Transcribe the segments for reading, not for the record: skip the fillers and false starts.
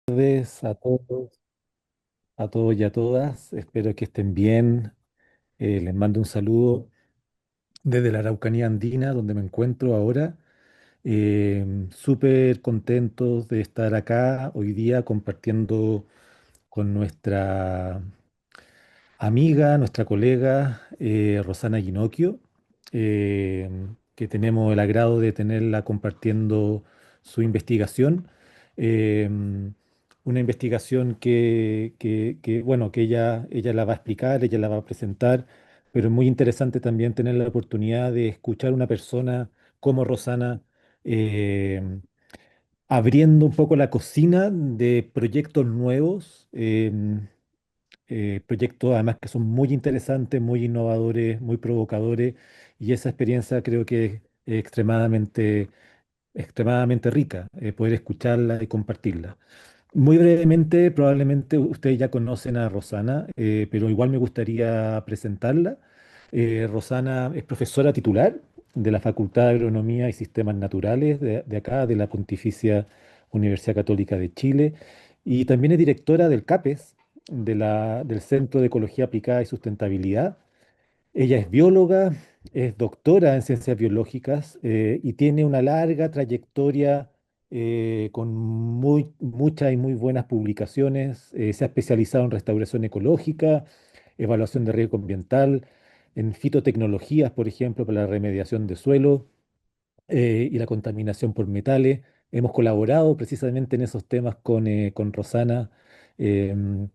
Tardes a todos y a todas. Espero que estén bien. Les mando un saludo desde la Araucanía Andina, donde me encuentro ahora. Súper contentos de estar acá hoy día compartiendo con nuestra amiga, nuestra colega Rosana Ginocchio, eh, que tenemos el agrado de tenerla compartiendo su investigación. eh, una investigación bueno, que ella la va a explicar, ella la va a presentar, pero es muy interesante también tener la oportunidad de escuchar a una persona como Rosana eh, abriendo un poco la cocina de proyectos nuevos. Proyectos además que son muy interesantes, muy innovadores, muy provocadores, y esa experiencia creo que es extremadamente rica, poder escucharla y compartirla. Muy brevemente, probablemente ustedes ya conocen a Rosana, pero igual me gustaría presentarla. Rosana es profesora titular de la Facultad de Agronomía y Sistemas Naturales de acá, de la Pontificia Universidad Católica de Chile, y también es directora del CAPES, del Centro de Ecología Aplicada y Sustentabilidad. Ella es bióloga, es doctora en ciencias biológicas y tiene una larga trayectoria con muchas y muy buenas publicaciones. Se ha especializado en restauración ecológica, evaluación de riesgo ambiental, en fitotecnologías, por ejemplo, para la remediación de suelo y la contaminación por metales. Hemos colaborado precisamente en esos temas con Rosana. em,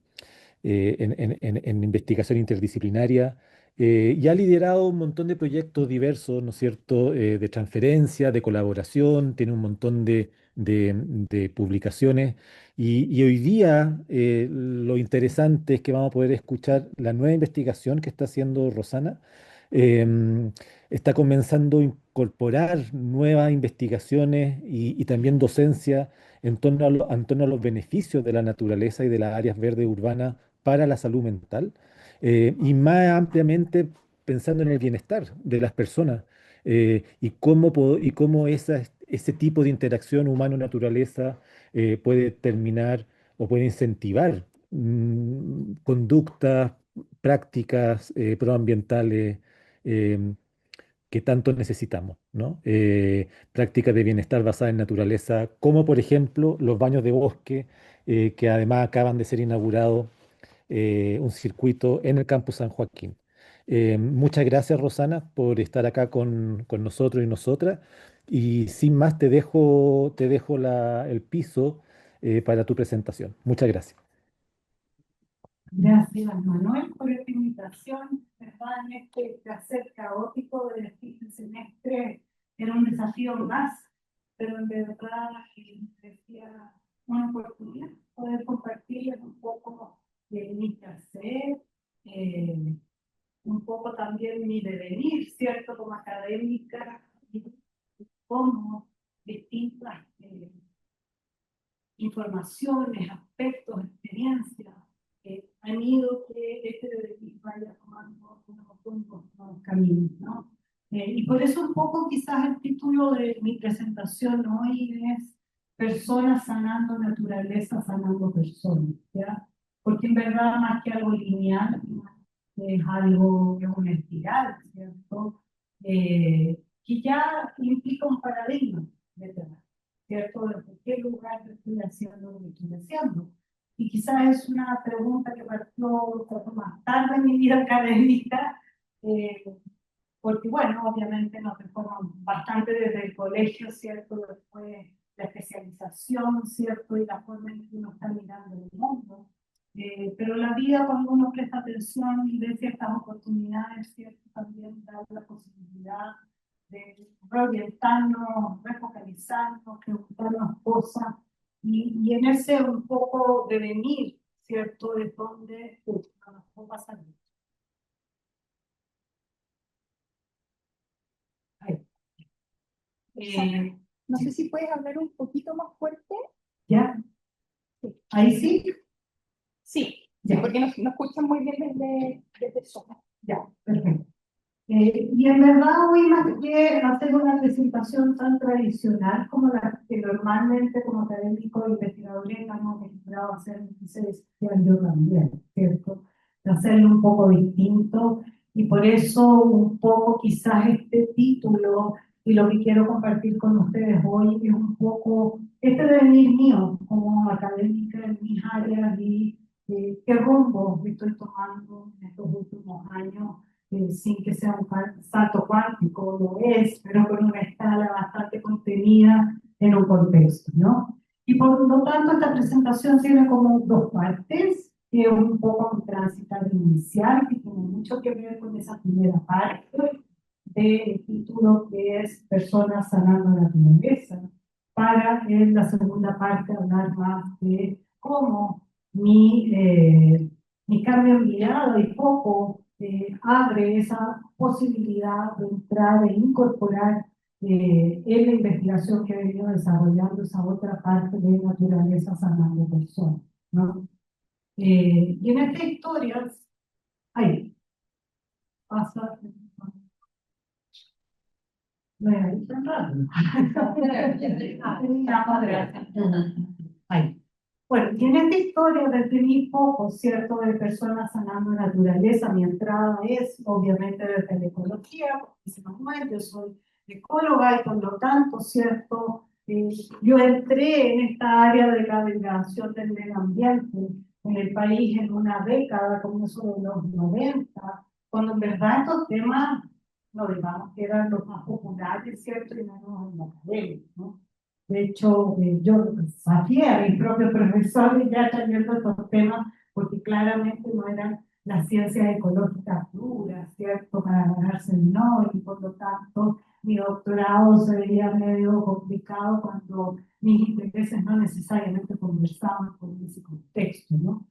en investigación interdisciplinaria y ha liderado un montón de proyectos diversos, ¿no es cierto?, de transferencia, de colaboración, tiene un montón de publicaciones y hoy día lo interesante es que vamos a poder escuchar la nueva investigación que está haciendo Rosana. em, Está comenzando a incorporar nuevas investigaciones y también docencia en torno a los beneficios de la naturaleza y de las áreas verdes urbanas para la salud mental y más ampliamente pensando en el bienestar de las personas y cómo ese tipo de interacción humano-naturaleza puede terminar o puede incentivar conductas, prácticas proambientales em, que tanto necesitamos, ¿no? Prácticas de bienestar basadas en naturaleza, como por ejemplo los baños de bosque, que además acaban de ser inaugurados un circuito en el campus San Joaquín. Muchas gracias, Rosana, por estar acá con nosotros y nosotras. Y sin más, te dejo el piso para tu presentación. Muchas gracias. Gracias, Manuel, por esta invitación. ¿Verdad? En este placer caótico del fin de semestre era un desafío más, pero en verdad parecía una oportunidad poder compartirles un poco de mi placer, eh, un poco también mi devenir, ¿cierto?, como académica, y cómo distintas informaciones, aspectos, experiencias han ido que este devenir vaya tomando unos caminos, ¿no? Y por eso un poco quizás el título de mi presentación hoy es Personas sanando naturaleza, sanando personas, ¿ya? Porque en verdad más que algo lineal, es algo que es una espiral, ¿cierto? Que ya implica un paradigma detrás, ¿cierto? ¿Desde qué lugar estoy haciendo lo que estoy haciendo? Y quizás es una pregunta que partió un poco más tarde en mi vida académica, eh, porque bueno, obviamente nos reforman bastante desde el colegio, ¿cierto? Después la especialización, ¿cierto? Y la forma en que uno está mirando el mundo. Pero la vida, cuando uno presta atención y ve ciertas oportunidades, ¿cierto? También da la posibilidad de reorientarnos, refocalizarnos, preguntarnos cosas y en ese un poco de venir, ¿cierto? De dónde nos va a salir. Eh, No sé si puedes hablar un poquito más fuerte. ¿Ya? ¿Ahí sí? Sí, Ya. porque no escuchan muy bien desde Zoom. Ya, perfecto. Y en verdad hoy más que hacer una presentación tan tradicional como la que normalmente como académicos e investigadores estamos acostumbrados a hacer, quise decir yo también, ¿cierto? De hacerlo un poco distinto y por eso un poco quizás este título y lo que quiero compartir con ustedes hoy es un poco este devenir mío como académica en mis áreas y qué rumbo estoy tomando en estos últimos años sin que sea un salto cuántico, lo es, pero con una escala bastante contenida en un contexto, ¿no? Y por lo tanto, esta presentación tiene como dos partes, que es un poco un transitario inicial, que tiene mucho que ver con esa primera parte del título que es Personas sanando la naturaleza, para en la segunda parte hablar más de cómo mi cambio de mirada y foco abre esa posibilidad de entrar e incorporar en la investigación que he venido desarrollando esa otra parte de naturaleza sanando personas, ¿no? Y en esta historia, ahí pasa, no es ahí tan rápido. Ahí. Bueno, y en esta historia desde mi foco, ¿cierto?, de personas sanando naturaleza, mi entrada es obviamente desde la ecología, porque se nos muere, yo soy ecóloga y por lo tanto, ¿cierto?, yo entré en esta área de la degradación del medio ambiente en el país en una década, comienzo de los 90, cuando en verdad estos temas, no digamos que eran los más populares, ¿cierto?, y menos en la academia, ¿no? De hecho, yo desafié a mis propios profesores ya trayendo estos temas, porque claramente no eran las ciencias ecológicas duras, ¿cierto?, para ganarse el Nobel, y por lo tanto mi doctorado se veía medio complicado cuando mis intereses no necesariamente conversaban con ese contexto, ¿no?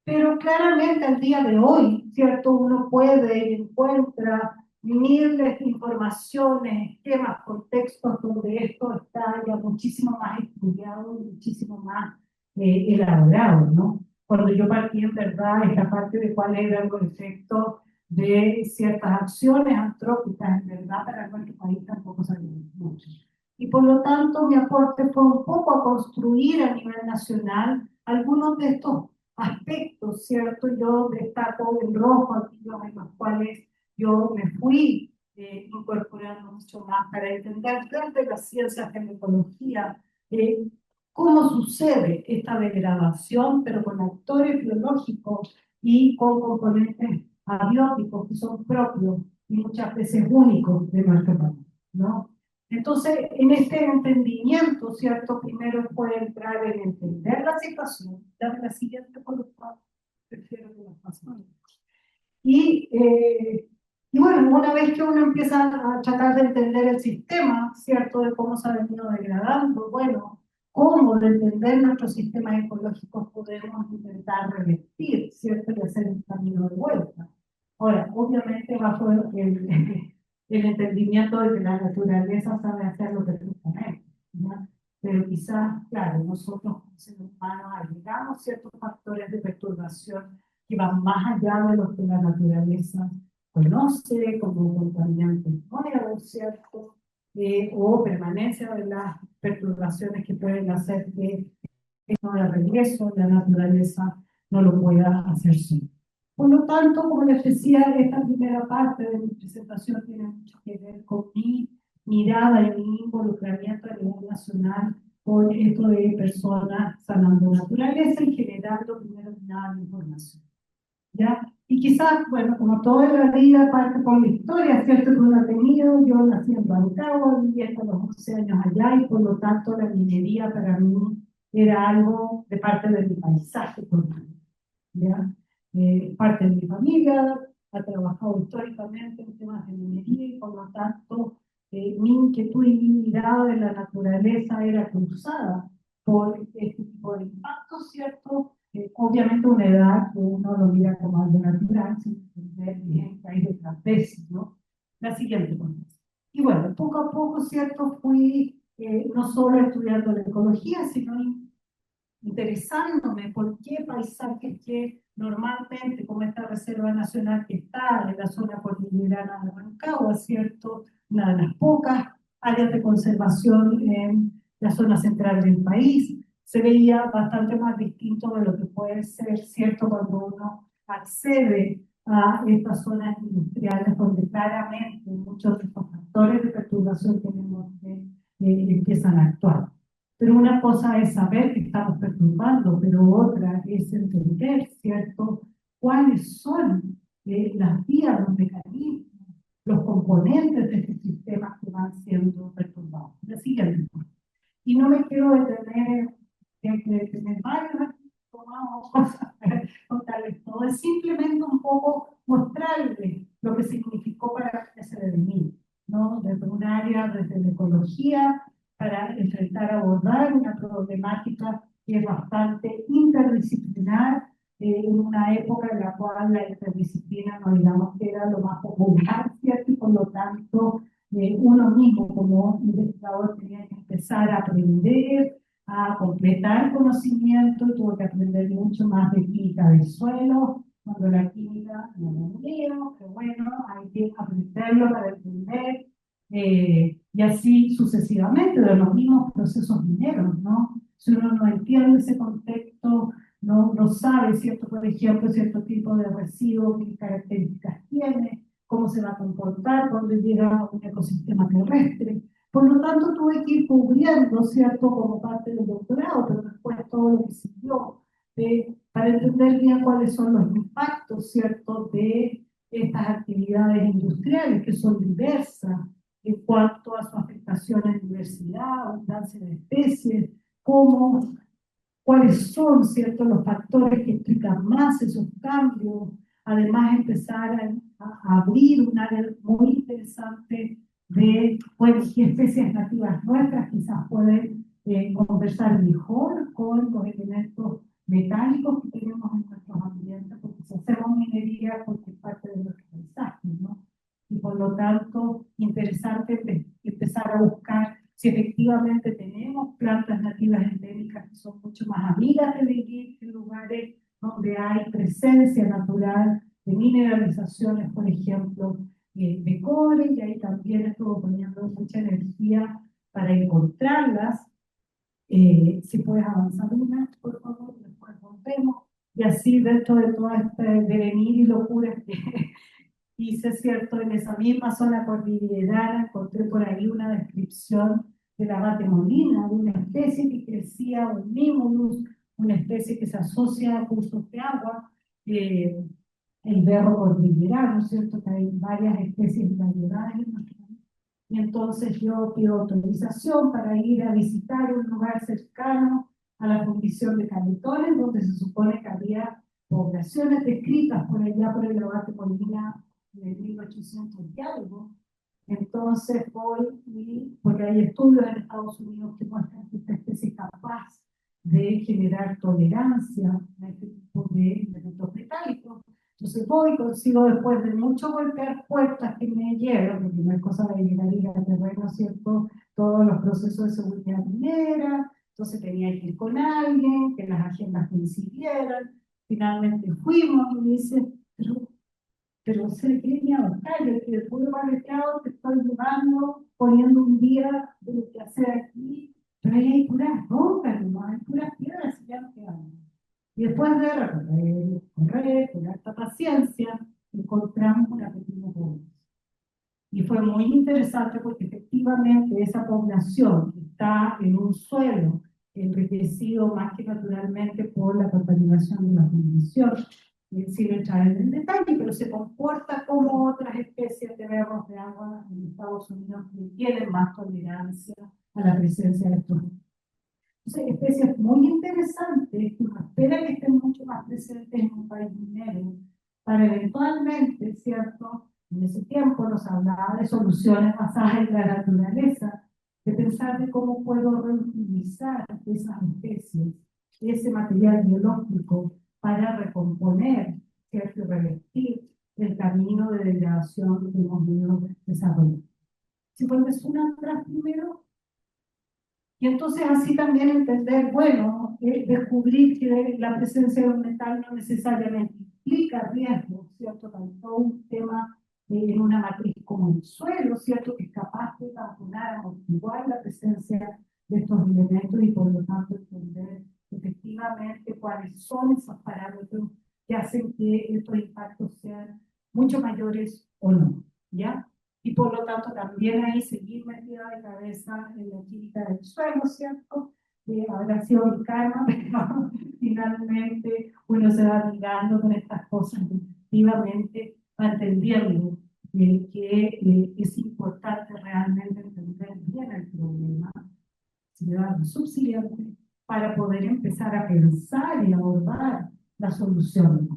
Pero claramente al día de hoy, ¿cierto? Uno puede y encuentra miles de informaciones, esquemas, contextos donde esto está ya muchísimo más estudiado, muchísimo más elaborado, ¿no? Cuando yo partí en verdad esta parte de cuáles eran los efectos de ciertas acciones antrópicas, en verdad para nuestro país tampoco sabíamos mucho. Y por lo tanto mi aporte fue un poco a construir a nivel nacional algunos de estos aspectos, ¿cierto? Yo destaco en rojo aquellos en los cuales yo me fui incorporando mucho más para entender desde las ciencias de la ecología cómo sucede esta degradación, pero con actores biológicos y con componentes abióticos que son propios y muchas veces únicos de nuestro país, ¿no? Entonces, en este entendimiento, ¿cierto? Primero fue entrar en entender la situación, dar la siguiente por lo cual prefiero que nos pasemos. Y bueno, una vez que uno empieza a tratar de entender el sistema, ¿cierto? De cómo se ha venido degradando, bueno, cómo de entender nuestros sistemas ecológicos podemos intentar revertir, ¿cierto? Y hacer un camino de vuelta. Ahora, obviamente bajo el entendimiento de que la naturaleza sabe hacerlo perfectamente, ¿no? Pero quizás, claro, nosotros como seres humanos agregamos ciertos factores de perturbación que van más allá de lo que la naturaleza conoce como contaminantes nuevos, ¿cierto? O permanencia de las perturbaciones que pueden hacer que no de regreso la naturaleza no lo pueda hacer solo. Por lo tanto, como les decía, esta primera parte de mi presentación tiene mucho que ver con mi mirada y mi involucramiento a nivel nacional con esto de personas sanando naturaleza y generando primero nada de información. ¿Ya? Y quizás, bueno, como toda la vida parte con la historia, ¿cierto? Que uno ha tenido, yo nací en Rancagua, viví hasta los 11 años allá y por lo tanto la minería para mí era algo de parte de mi paisaje cultural, ¿ya? Parte de mi familia ha trabajado históricamente en temas de minería y por lo tanto mi inquietud y mi mirada de la naturaleza era cruzada por este tipo de impactos, ¿cierto? Obviamente una edad que uno lo mira como algo natural, sin entender bien que hay detrás de eso, ¿no? La siguiente cosa. Y bueno, poco a poco, ¿cierto? Fui no solo estudiando la ecología, sino interesándome por qué paisajes que normalmente, como esta reserva nacional que está en la zona cordillerana de Rancagua, ¿cierto? Una de las pocas áreas de conservación en la zona central del país, se veía bastante más distinto de lo que puede ser, ¿cierto? Cuando uno accede a estas zonas industriales donde claramente muchos de estos factores de perturbación tenemos que empiezan a actuar. Pero una cosa es saber que estamos perturbando, pero otra es entender, ¿cierto?, cuáles son las vías, los mecanismos, los componentes de este sistema que van siendo perturbados. La siguiente. Y no me quiero detener, hay que detener varios aquí, tomamos cosas para contarles todo. Es simplemente un poco mostrarles lo que significó para ese devenir, ¿no? Desde un área, desde la ecología, para enfrentar, abordar una problemática que es bastante interdisciplinar, en una época en la cual la interdisciplina, no digamos que era lo más popular, ¿cierto? Y por lo tanto, uno mismo como investigador tenía que empezar a aprender, a completar conocimiento, y tuvo que aprender mucho más de química del suelo, cuando la química no lo leo, pero bueno, hay que aprenderlo para entender, y así sucesivamente, de los mismos procesos mineros, ¿no? Si uno no entiende ese contexto, no sabe, ¿cierto? Por ejemplo, cierto tipo de residuo, qué características tiene, cómo se va a comportar cuando llega a un ecosistema terrestre. Por lo tanto, tuve que ir cubriendo, ¿cierto?, como parte del doctorado, pero después todo lo que siguió, para entender bien cuáles son los impactos, ¿cierto?, de estas actividades industriales, que son diversas en cuanto a su afectación en diversidad, abundancia de especies, cómo, cuáles son, ¿cierto?, los factores que explican más esos cambios. Además, empezar a abrir un área muy interesante de, bueno, qué especies nativas nuestras quizás pueden conversar mejor con los elementos metálicos que tenemos en nuestros ambientes, porque si hacemos minería, porque es parte de nuestro paisaje, ¿no? Y por lo tanto, interesante empezar a buscar si efectivamente tenemos plantas nativas endémicas que son mucho más amigas de vivir en lugares donde hay presencia natural de mineralizaciones, por ejemplo, de cobre, y ahí también estuvo poniendo mucha energía para encontrarlas. Si puedes avanzar una, por favor, después volvemos. Y así, dentro de todo este devenir y locuras que hice, ¿cierto?, en esa misma zona cordillerana, encontré por ahí una descripción de la batemolina, de una especie que crecía, un mimulus, una especie que se asocia a cursos de agua, el berro cordillerano, ¿cierto?, que hay varias especies y variedades en nuestro país. Y entonces yo pido autorización para ir a visitar un lugar cercano a la fundición de Canetones, donde se supone que había poblaciones descritas por allá por el batemolina de 1800 y algo. Entonces voy, y porque hay estudios en Estados Unidos que muestran que esta especie es capaz de generar tolerancia a este tipo de elementos metálicos. Entonces voy, consigo, después de mucho golpear puertas que me llevan, porque no es cosa de llegar y ir al terreno, ¿cierto?, todos los procesos de seguridad minera. Entonces tenía que ir con alguien, que las agendas coincidieran. Finalmente fuimos, y me dice, pero se le quiere a buscar, yo que después de barriado te estoy llevando, poniendo un día de lo que hacer aquí, pero ahí hay puras rocas, no hay puras piedras, y ya no quedamos. Y después de correr, con harta paciencia, encontramos una pequeña población. Y fue muy interesante porque efectivamente esa población que está en un suelo enriquecido más que naturalmente por la contaminación de la fundición, sin entrar en el detalle, pero se comporta como otras especies de berros de agua en Estados Unidos que tienen más tolerancia a la presencia de estos. Entonces, especies muy interesantes que uno espera que estén mucho más presentes en un país minero, para eventualmente, ¿cierto?, en ese tiempo nos hablaba de soluciones basadas en la naturaleza, de pensar de cómo puedo reutilizar esas especies, ese material biológico, para recomponer, ¿cierto?, y revertir el camino de degradación que hemos ido desarrollando. Si pones una atrás primero, Y entonces así también entender, bueno, descubrir que la presencia de un metal no necesariamente implica riesgo, ¿cierto? Tanto un tema en una matriz como el suelo, ¿cierto? Que es capaz de tamponar, amortiguar la presencia de estos elementos y por lo tanto entender efectivamente cuáles son esos parámetros que hacen que estos impactos sean mucho mayores o no, ¿ya? Y por lo tanto también ahí seguir metida de cabeza en la química del suelo, ¿cierto? Habrá sido el karma, pero finalmente uno se va mirando con estas cosas y efectivamente va entendiendo que es importante realmente entender bien el problema, ciudadano subsiguiente, para poder empezar a pensar y abordar la solución.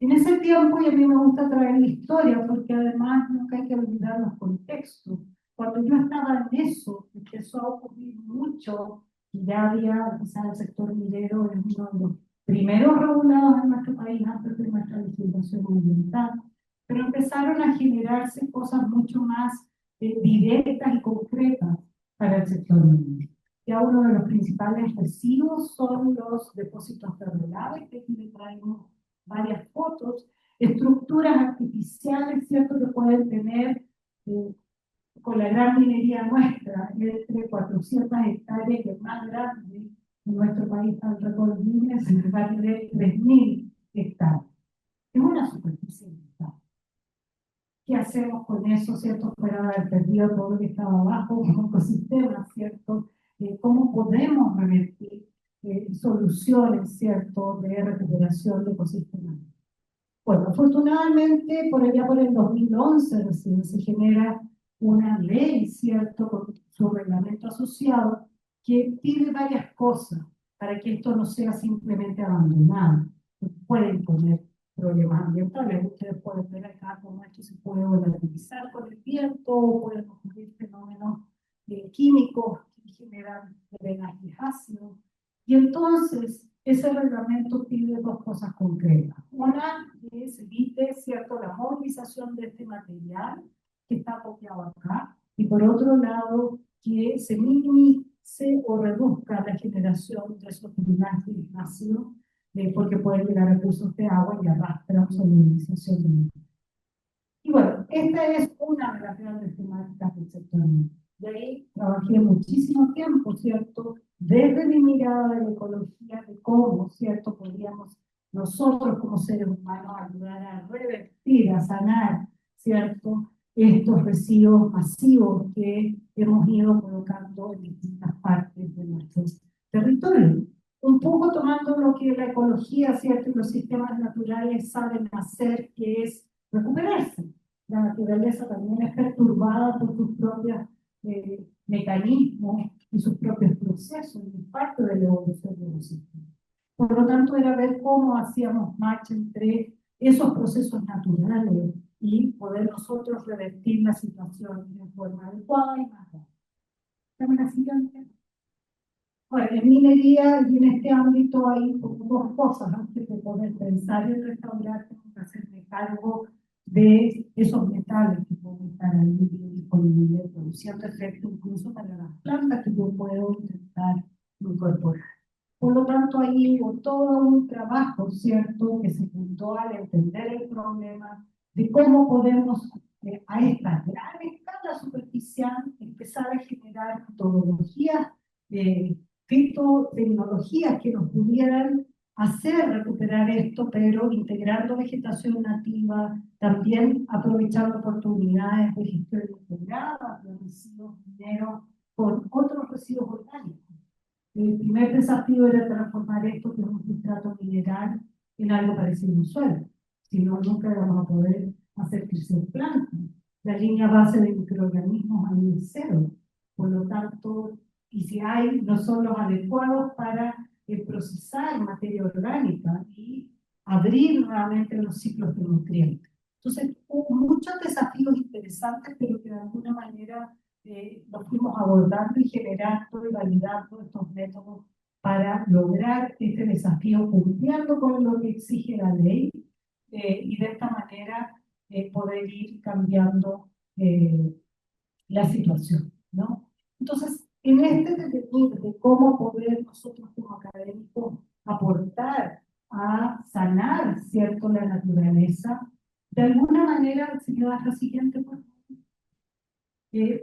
En ese tiempo, y a mí me gusta traer la historia, porque además nunca hay que olvidar los contextos. Cuando yo estaba en eso, empezó a ocurrir mucho, y ya había, quizás el sector minero es uno de los primeros regulados en nuestro país antes de nuestra legislación ambiental, pero empezaron a generarse cosas mucho más directas y concretas para el sector minero. Ya uno de los principales residuos son los depósitos de relaves, que aquí le traemos varias fotos, estructuras artificiales, ¿cierto?, que pueden tener, con la gran minería nuestra, entre 400 hectáreas, que es más grande en nuestro país, al récord Guinness, va a tener 3.000 hectáreas. Es una superficie brutal. ¿Qué hacemos con eso, cierto? Fuera de haber perdido todo lo que estaba abajo como ecosistema, ¿cierto? ¿Cómo podemos revertir soluciones, ¿cierto?, de recuperación de ecosistemas? Bueno, afortunadamente, por allá por el 2011 recién se genera una ley, ¿cierto?, con su reglamento asociado, que pide varias cosas para que esto no sea simplemente abandonado. Pueden poner problemas ambientales, ustedes pueden ver acá cómo esto se puede volatilizar con el viento, o pueden ocurrir fenómenos químicos que generan drenajes ácidos. Y entonces, ese reglamento pide dos cosas concretas. Una, que se evite, ¿cierto?, la movilización de este material que está copiado acá. Y por otro lado, que se minimice o reduzca la generación de esos drenajes ácidos, porque pueden llegar a recursos de agua y arrastran su movilización de agua. Y bueno, esta es una de las grandes temáticas del sector minero. De ahí trabajé muchísimo tiempo, ¿cierto?, desde mi mirada de la ecología, de cómo, ¿cierto?, podríamos nosotros como seres humanos ayudar a revertir, a sanar, ¿cierto?, estos residuos masivos que hemos ido colocando en distintas partes de nuestros territorios. Un poco tomando lo que la ecología, ¿cierto?, y los sistemas naturales saben hacer, que es recuperarse. La naturaleza también es perturbada por sus propios mecanismos y sus propios procesos, y es parte de la evolución de los sistemas. Por lo tanto, era ver cómo hacíamos marcha entre esos procesos naturales y poder nosotros revertir la situación de forma adecuada y más rápida. Dame la siguiente. Bueno, en minería y en este ámbito hay como dos cosas antes de poder pensar en restaurar, tengo que hacerme cargo de esos metales que pueden estar ahí disponibles, produciendo efecto incluso para las plantas que yo puedo intentar incorporar. Por lo tanto, ahí hubo todo un trabajo, ¿cierto?, que se juntó al entender el problema de cómo podemos, a esta gran escala superficial, empezar a generar metodologías, tecnologías que nos pudieran hacer recuperar esto, pero integrando vegetación nativa, también aprovechando oportunidades de gestión integrada de residuos mineros con otros residuos orgánicos. El primer desafío era transformar esto, que es un sustrato mineral, en algo parecido a un suelo. Si no, nunca vamos a poder hacer crecer plantas. La línea base de microorganismos ahí es cero. Por lo tanto, y si hay, no son los adecuados para procesar materia orgánica y abrir nuevamente los ciclos de nutrientes. Entonces, hubo muchos desafíos interesantes, pero que de alguna manera los fuimos abordando y generando y validando estos métodos para lograr este desafío, cumpliendo con lo que exige la ley, y de esta manera poder ir cambiando la situación, ¿no? Entonces, en este devenir, de cómo poder nosotros como académicos aportar a sanar, ¿cierto?, la naturaleza. De alguna manera, si me das la siguiente, por favor,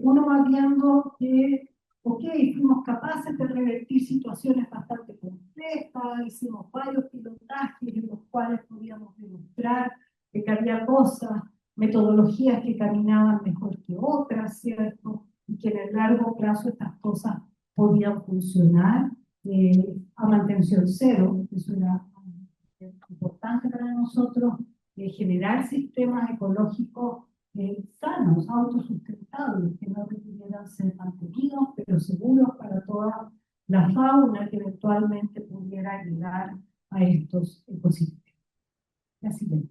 uno va viendo que, ok, fuimos capaces de revertir situaciones bastante complejas, hicimos varios pilotajes en los cuales podíamos demostrar que había cosas, metodologías que caminaban mejor que otras, ¿cierto? Y que en el largo plazo estas cosas podían funcionar a mantención cero. Eso era importante para nosotros, generar sistemas ecológicos sanos, autosustentables, que no pudieran ser mantenidos, pero seguros para toda la fauna que eventualmente pudiera llegar a estos ecosistemas. Así es.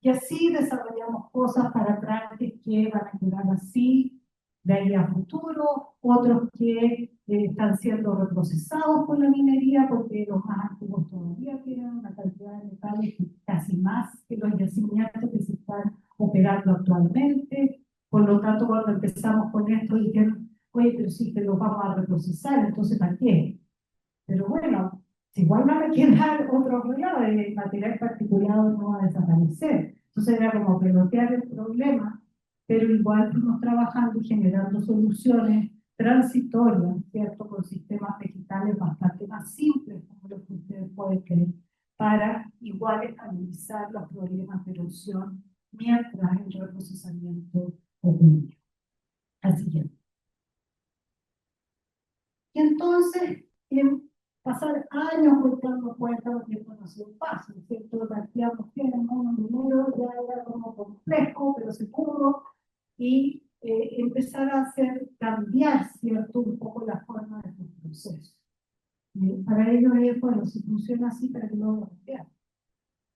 Y así desarrollamos cosas para trajes que van a quedar así de ahí a futuro, otros que están siendo reprocesados por la minería, porque los más antiguos todavía tienen una cantidad de metales casi más que los yacimientos que se están operando actualmente. Por lo tanto, cuando empezamos con esto, dijeron, oye, pero sí que los vamos a reprocesar, entonces ¿para qué? Pero bueno, si igual van a quedar otros relatos, el material particulado no va a desaparecer. Entonces era como pelotear el problema, pero igual fuimos trabajando y generando soluciones transitorias, ¿cierto? Con sistemas digitales bastante más simples, como los que ustedes pueden creer, para igual estabilizar los problemas de erosión mientras el reprocesamiento ocurría. Así que. Y entonces, pasar años volcando puertas porque esto no ha sido fácil, ¿cierto? Partíamos que en un dinero ya era como complejo, pero se pudo, y empezar a hacer cambiar, ¿cierto?, un poco la forma de estos procesos. Para ello es, bueno, si funciona así, ¿para qué lo vamos a cambiar?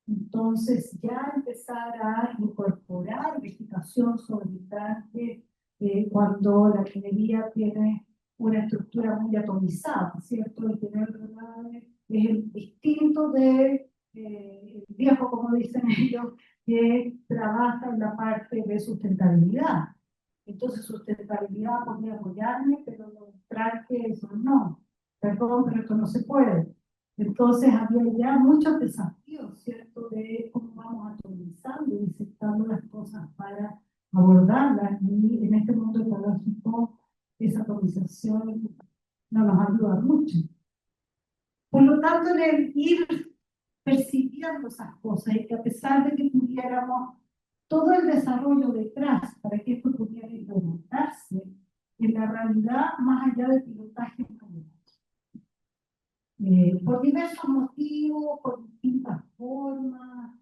Entonces, ya empezar a incorporar vegetación sobre el tanque cuando la minería tiene una estructura muy atomizada, ¿cierto? El tener es el distinto de el viejo, como dicen ellos, que trabaja en la parte de sustentabilidad. Entonces, sustentabilidad podría apoyarme, pero los tranques no. Perdón, pero esto no se puede. Entonces había ya muchos desafíos, ¿cierto?, de cómo vamos atomizando y aceptando las cosas para abordarlas. Y en este mundo ecológico, esa atomización no nos ayuda mucho. Por lo tanto, en el ir percibiendo esas cosas y que a pesar de que tuviéramos todo el desarrollo detrás para que esto pudiera implementarse, en la realidad, más allá de pilotaje, por diversos motivos, por distintas formas,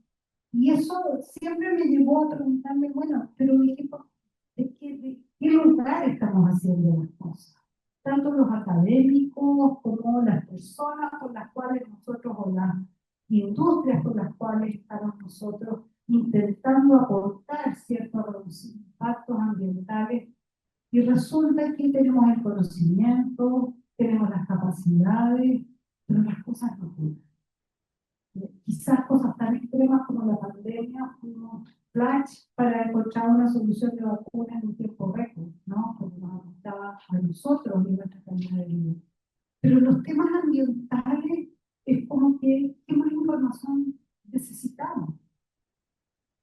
y eso siempre me llevó a preguntarme, bueno, pero ¿de qué lugar estamos haciendo las cosas? Tanto los académicos como las personas con las cuales nosotros, o las industrias con las cuales estamos nosotros intentando aportar ciertos impactos ambientales, y resulta que tenemos el conocimiento, tenemos las capacidades, pero las cosas no ocurren. Quizás cosas tan extremas como la pandemia fuimos flash para encontrar una solución de vacuna en un tiempo récord, ¿no? Porque nos afectaba a nosotros y nuestra calidad de vida. Pero los temas ambientales es como que, ¿qué más información necesitamos?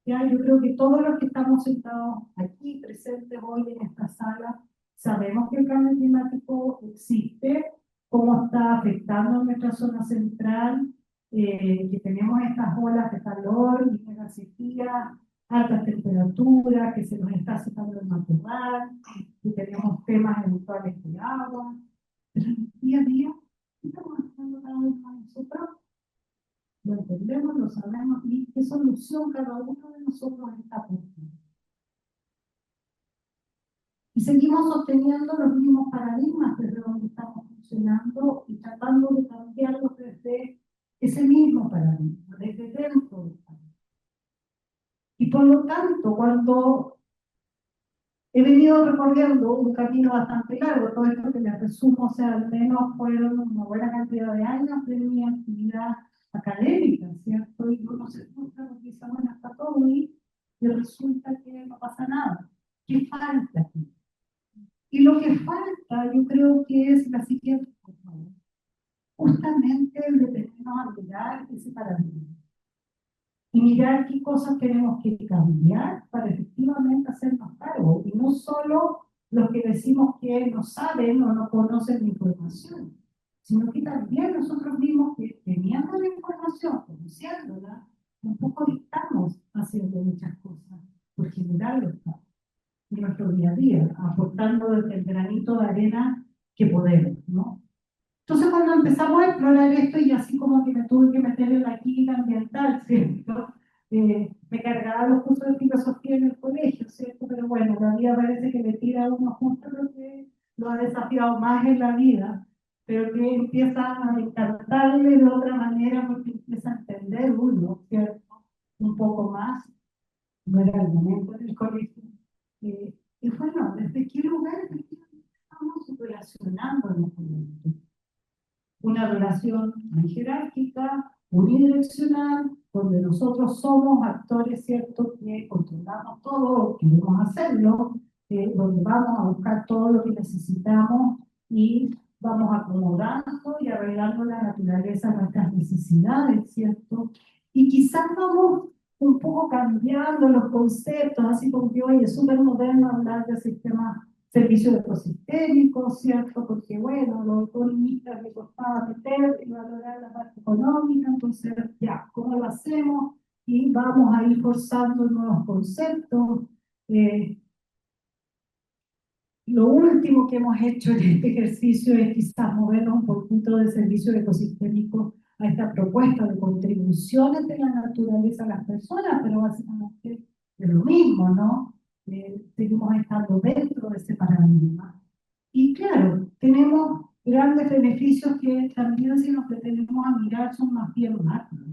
Ya, yo creo que todos los que estamos sentados aquí, presentes hoy en esta sala, sabemos que el cambio climático existe, cómo está afectando a nuestra zona central, que tenemos estas olas de calor, mega sequía, altas temperaturas, que se nos está secando el matorral, que tenemos temas eventuales de agua, pero día a día estamos haciendo cada vez más nosotros. Lo entendemos, lo sabemos y qué solución cada uno de nosotros está aportando. Y seguimos sosteniendo los mismos paradigmas desde donde estamos funcionando y tratando de cambiarlos desde ese mismo paradigma, desde dentro del paradigma. Y por lo tanto, cuando he venido recorriendo un camino bastante largo, todo esto que les resumo, o sea, al menos fueron una buena cantidad de años de mi actividad académica, ¿cierto? Y uno se frustra porque dice, bueno, está todo ahí, y resulta que no pasa nada. ¿Qué falta aquí? Y lo que falta, yo creo que es la siguiente, por favor, justamente detenernos a mirar ese paradigma y mirar qué cosas tenemos que cambiar para efectivamente hacernos cargo. Y no solo los que decimos que no saben o no conocen la información, sino que también nosotros mismos que teniendo la información, conociéndola, un poco estamos haciendo muchas cosas por generarlo en nuestro día a día, aportando desde el granito de arena que podemos, ¿no? Entonces, cuando empezamos a explorar esto, y así como que me tuve que meter en la química ambiental, ¿cierto? Me cargaba los cursos de filosofía en el colegio, ¿cierto? Pero bueno, la vida parece que le tira a uno justo lo que lo ha desafiado más en la vida, pero que empieza a encantarle de otra manera porque empieza a entender uno, ¿cierto? Un poco más, no era el momento del colegio. Y bueno, ¿desde qué lugar efectivamente estamos relacionándonos con esto? Una relación muy jerárquica, unidireccional, donde nosotros somos actores, ¿cierto?, que controlamos todo, queremos hacerlo, donde vamos a buscar todo lo que necesitamos y vamos acomodando y arreglando la naturaleza de nuestras necesidades, ¿cierto? Y quizás vamos un poco cambiando los conceptos, así como que, oye, es súper moderno hablar de sistemas servicios ecosistémicos, ¿cierto? Porque, bueno, los economistas les costaba meter y valorar la parte económica, entonces, ya, ¿cómo lo hacemos? Y vamos a ir forzando nuevos conceptos. Eh, lo último que hemos hecho en este ejercicio es quizás movernos un poquito de servicios ecosistémicos a esta propuesta de contribuciones de la naturaleza a las personas, pero básicamente es lo mismo, ¿no? Seguimos estando dentro de ese paradigma. Y claro, tenemos grandes beneficios que también si nos detenemos a mirar son más bien macro,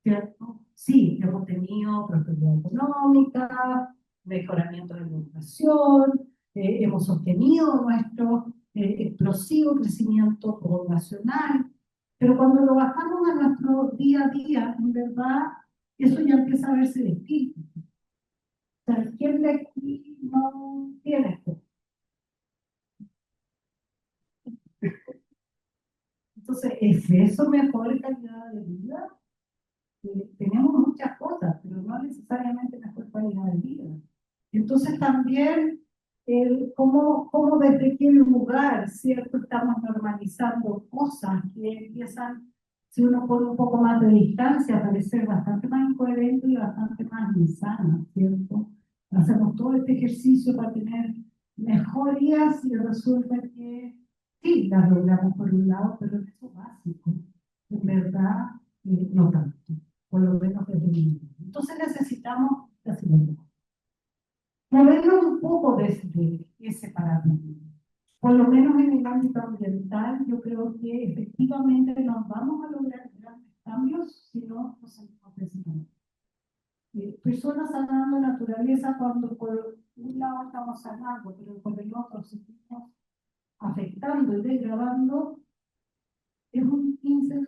¿cierto? Sí, hemos tenido prosperidad económica, mejoramiento de la educación, hemos sostenido nuestro explosivo crecimiento poblacional, pero cuando lo bajamos a nuestro día a día, en verdad, eso ya empieza a verse distinto. O sea, ¿quién de aquí no tiene esto? Entonces, ¿es eso mejor calidad de vida? Tenemos muchas cosas, pero no necesariamente mejor calidad de vida. Entonces también, cómo desde qué lugar, ¿cierto? Estamos normalizando cosas que empiezan, si uno pone un poco más de distancia, a parecer bastante más incoherente y bastante más insana, ¿cierto? Hacemos todo este ejercicio para tener mejorías y resulta que sí, las logramos por un lado, pero en eso básico, en verdad, no tanto, por lo menos desde mi punto. Entonces necesitamos la siguiente cosa. Movernos un poco desde ese paradigma. Por lo menos en el ámbito ambiental, yo creo que efectivamente nos vamos a lograr grandes cambios si no nos sentimos decidimos. Personas sanando naturaleza cuando por un lado estamos sanando, pero por el otro seguimos afectando y degradando, es un 15,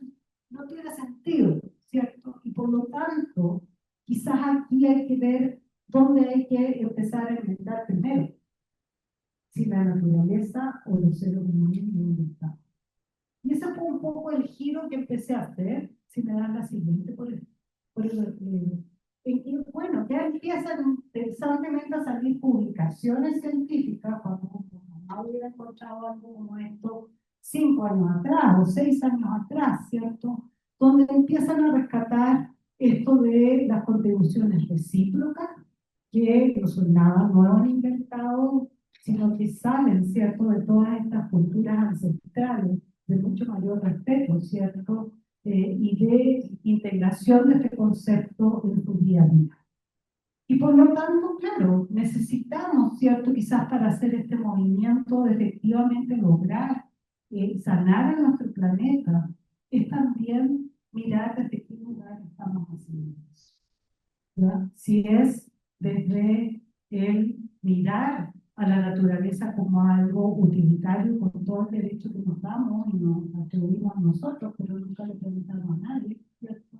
no tiene sentido, ¿cierto? Y por lo tanto, quizás aquí hay que ver dónde hay que empezar a inventar primero, si la naturaleza o los seres humanos dónde están. Y ese fue un poco el giro que empecé a hacer, si me dan la siguiente, en que, bueno, ya empiezan interesantemente a salir publicaciones científicas, cuando no hubiera encontrado algo como esto 5 años atrás o 6 años atrás, ¿cierto? Donde empiezan a rescatar esto de las contribuciones recíprocas, que los soldados no han inventado, sino que salen, ¿cierto?, de todas estas culturas ancestrales, de mucho mayor respeto, ¿cierto? Y de integración de este concepto en tu día a día. Y por lo tanto, claro, necesitamos, ¿cierto?, quizás para hacer este movimiento de efectivamente lograr sanar a nuestro planeta, es también mirar desde qué lugar estamos haciendo eso, ¿ya? Si es desde el mirar a la naturaleza como algo utilitario con todo el derecho que nos damos y nos atribuimos a nosotros, pero nunca le preguntamos a nadie, ¿cierto?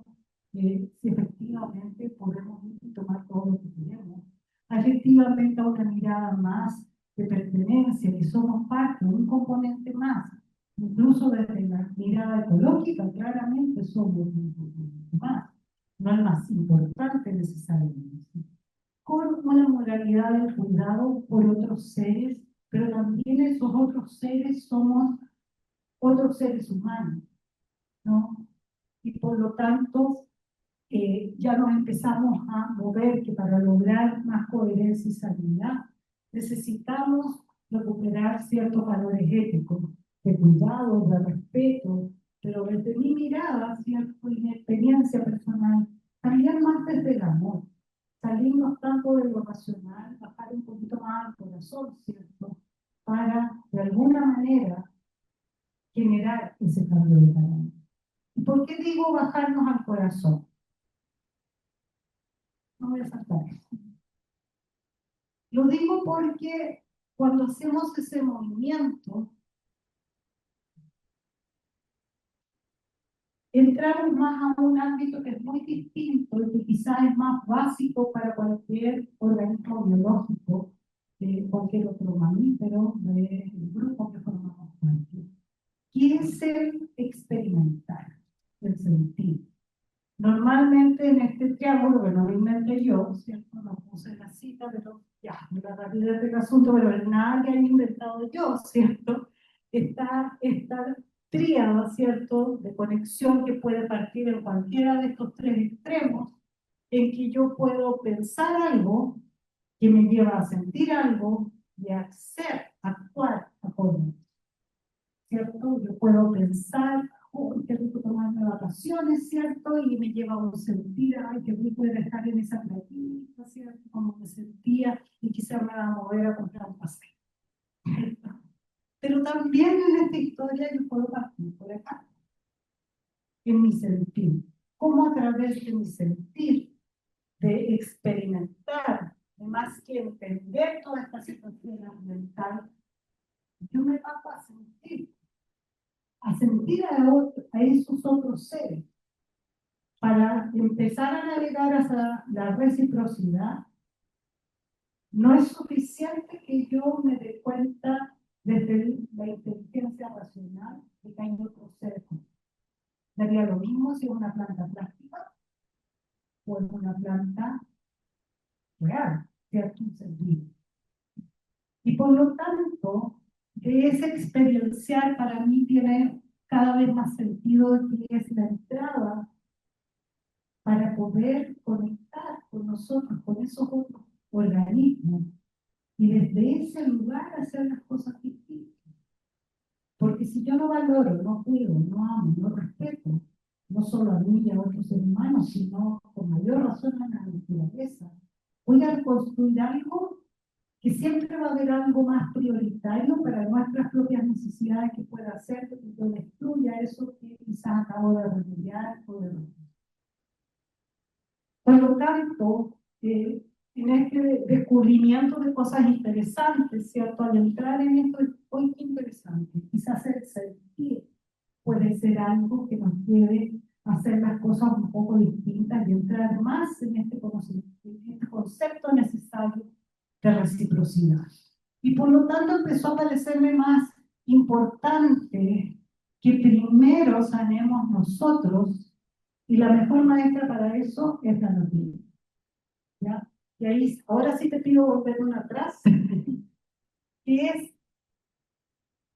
Si efectivamente podemos tomar todo lo que queremos. Efectivamente, una mirada más de pertenencia, que somos parte, un componente más, incluso desde la mirada ecológica, claramente somos un componente más, no el más importante necesariamente, con una moralidad del cuidado por otros seres, pero también esos otros seres somos otros seres humanos, ¿no? Y por lo tanto, ya nos empezamos a mover que para lograr más coherencia y sanidad necesitamos recuperar ciertos valores éticos, de cuidado, de respeto, pero desde mi mirada, ¿cierto? Y mi experiencia personal, también más desde el amor, salirnos tanto de lo racional, bajar un poquito más al corazón, ¿cierto? Para, de alguna manera, generar ese cambio de paradigma. ¿Y por qué digo bajarnos al corazón? No voy a saltar eso. Lo digo porque cuando hacemos ese movimiento, entramos más a un ámbito que es muy distinto y que quizás es más básico para cualquier organismo biológico, cualquier otro mamífero del grupo que formamos parte, que es el experimentar, el sentir. Normalmente en este triángulo, que no lo inventé yo, ¿cierto? No puse la cita, pero ya, la rapidez del asunto, pero nada que haya inventado yo, ¿cierto? Esta tríada, ¿cierto? De conexión que puede partir en cualquiera de estos tres extremos, en que yo puedo pensar algo que me lleva a sentir algo y a hacer, actuar acorde, ¿cierto? Yo puedo pensar, oh, qué rico tomarme vacaciones, ¿cierto? Y me lleva a un sentir, ay, qué rico era estar en esa playita, ¿cierto? Como me sentía, y quizá me va a mover a comprar un pastel. Pero también en esta historia yo puedo partir por acá, en mi sentir. Cómo a través de mi sentir, de experimentar, de más que entender toda esta situación ambiental, yo me paso a sentir a esos otros seres, para empezar a navegar hacia la reciprocidad. No es suficiente que yo me dé cuenta desde la inteligencia racional de que hay otros seres. Daría lo mismo si es una planta plástica o es una planta real, ¿cierto? Un ser vivo. Y por lo tanto, de ese experienciar para mí tiene cada vez más sentido, que es la entrada para poder conectar con nosotros, con esos otros organismos, y desde ese lugar hacer las cosas distintas. Porque si yo no valoro, no cuido, no amo, no respeto, no solo a mí y a otros seres humanos, sino con mayor razón a la naturaleza, voy a construir algo que siempre va a haber algo más prioritario para nuestras propias necesidades que pueda hacer que yo destruya eso que quizás acabo de remediar o de romper. Por lo tanto, en este descubrimiento de cosas interesantes, ¿cierto? Al entrar en esto es muy interesante. Quizás el sentir puede ser algo que nos lleve a hacer las cosas un poco distintas y entrar más en este conocimiento, en este concepto necesario de reciprocidad. Y por lo tanto empezó a parecerme más importante que primero sanemos nosotros, y la mejor maestra para eso es la naturaleza. ¿Ya? Y ahí, ahora sí te pido volver una atrás, que es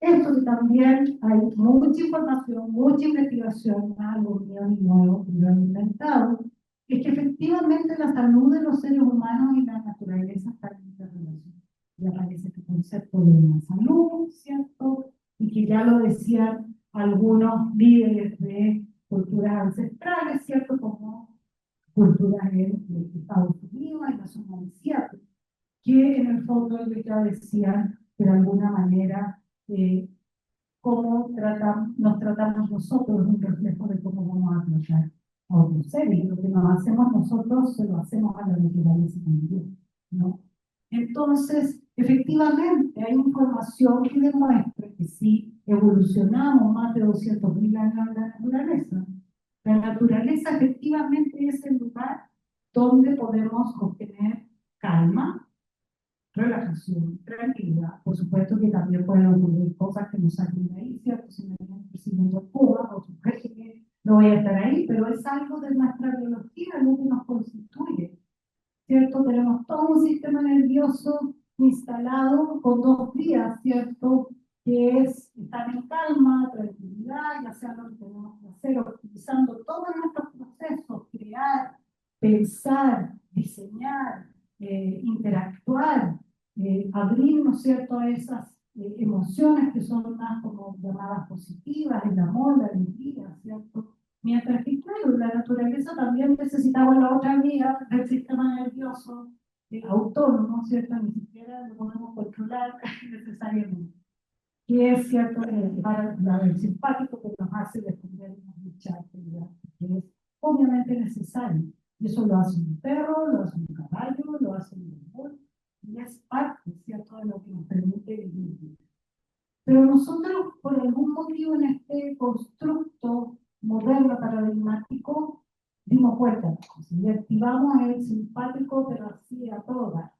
esto, que también hay mucha información, mucha investigación, algo mío ni nuevo que yo he inventado, es que efectivamente la salud de los seres humanos y la naturaleza están interrelacionadas. Ya aparece este concepto de la salud, ¿cierto? Y que ya lo decían algunos líderes de culturas ancestrales, ¿cierto? Como culturas en Estados Unidos, en la zona asiática, que en el fondo ellos ya decían que de alguna manera cómo nos tratamos nosotros es un reflejo de cómo vamos a tratar a otros seres. Y lo que nos hacemos nosotros se lo hacemos a la naturaleza también, ¿no? Entonces, efectivamente, hay información que demuestra que si evolucionamos más de 200.000 años en la naturaleza efectivamente es el lugar donde podemos obtener calma, relajación, tranquilidad. Por supuesto que también pueden ocurrir cosas que nos salen de ahí, ¿cierto? Si me viene el presidente de Cuba, por supuesto que no voy a estar ahí, pero es algo de nuestra biología, lo que nos constituye, ¿cierto? Tenemos todo un sistema nervioso instalado con dos vías, ¿cierto? Que es estar en calma, tranquilidad, ya sea lo que tenemos que hacer, optimizando todos nuestros procesos, crear, pensar, diseñar, interactuar, abrirnos, ¿cierto?, a esas emociones que son más como llamadas positivas, el amor, la alegría, ¿cierto? Mientras que, claro, la naturaleza también necesitaba la otra vía del sistema nervioso autónomo, ¿cierto? Ni siquiera lo podemos controlar necesariamente. Que es cierto para el simpático que nos hace defendernos, luchar, pelear, que es obviamente necesario. Y eso lo hace un perro, lo hace un caballo, lo hace un león, y es parte, ¿cierto?, de lo que nos permite vivir. Pero nosotros, por algún motivo, en este constructo moderno paradigmático, dimos vuelta a las cosas y activamos el simpático, pero así a todo dar.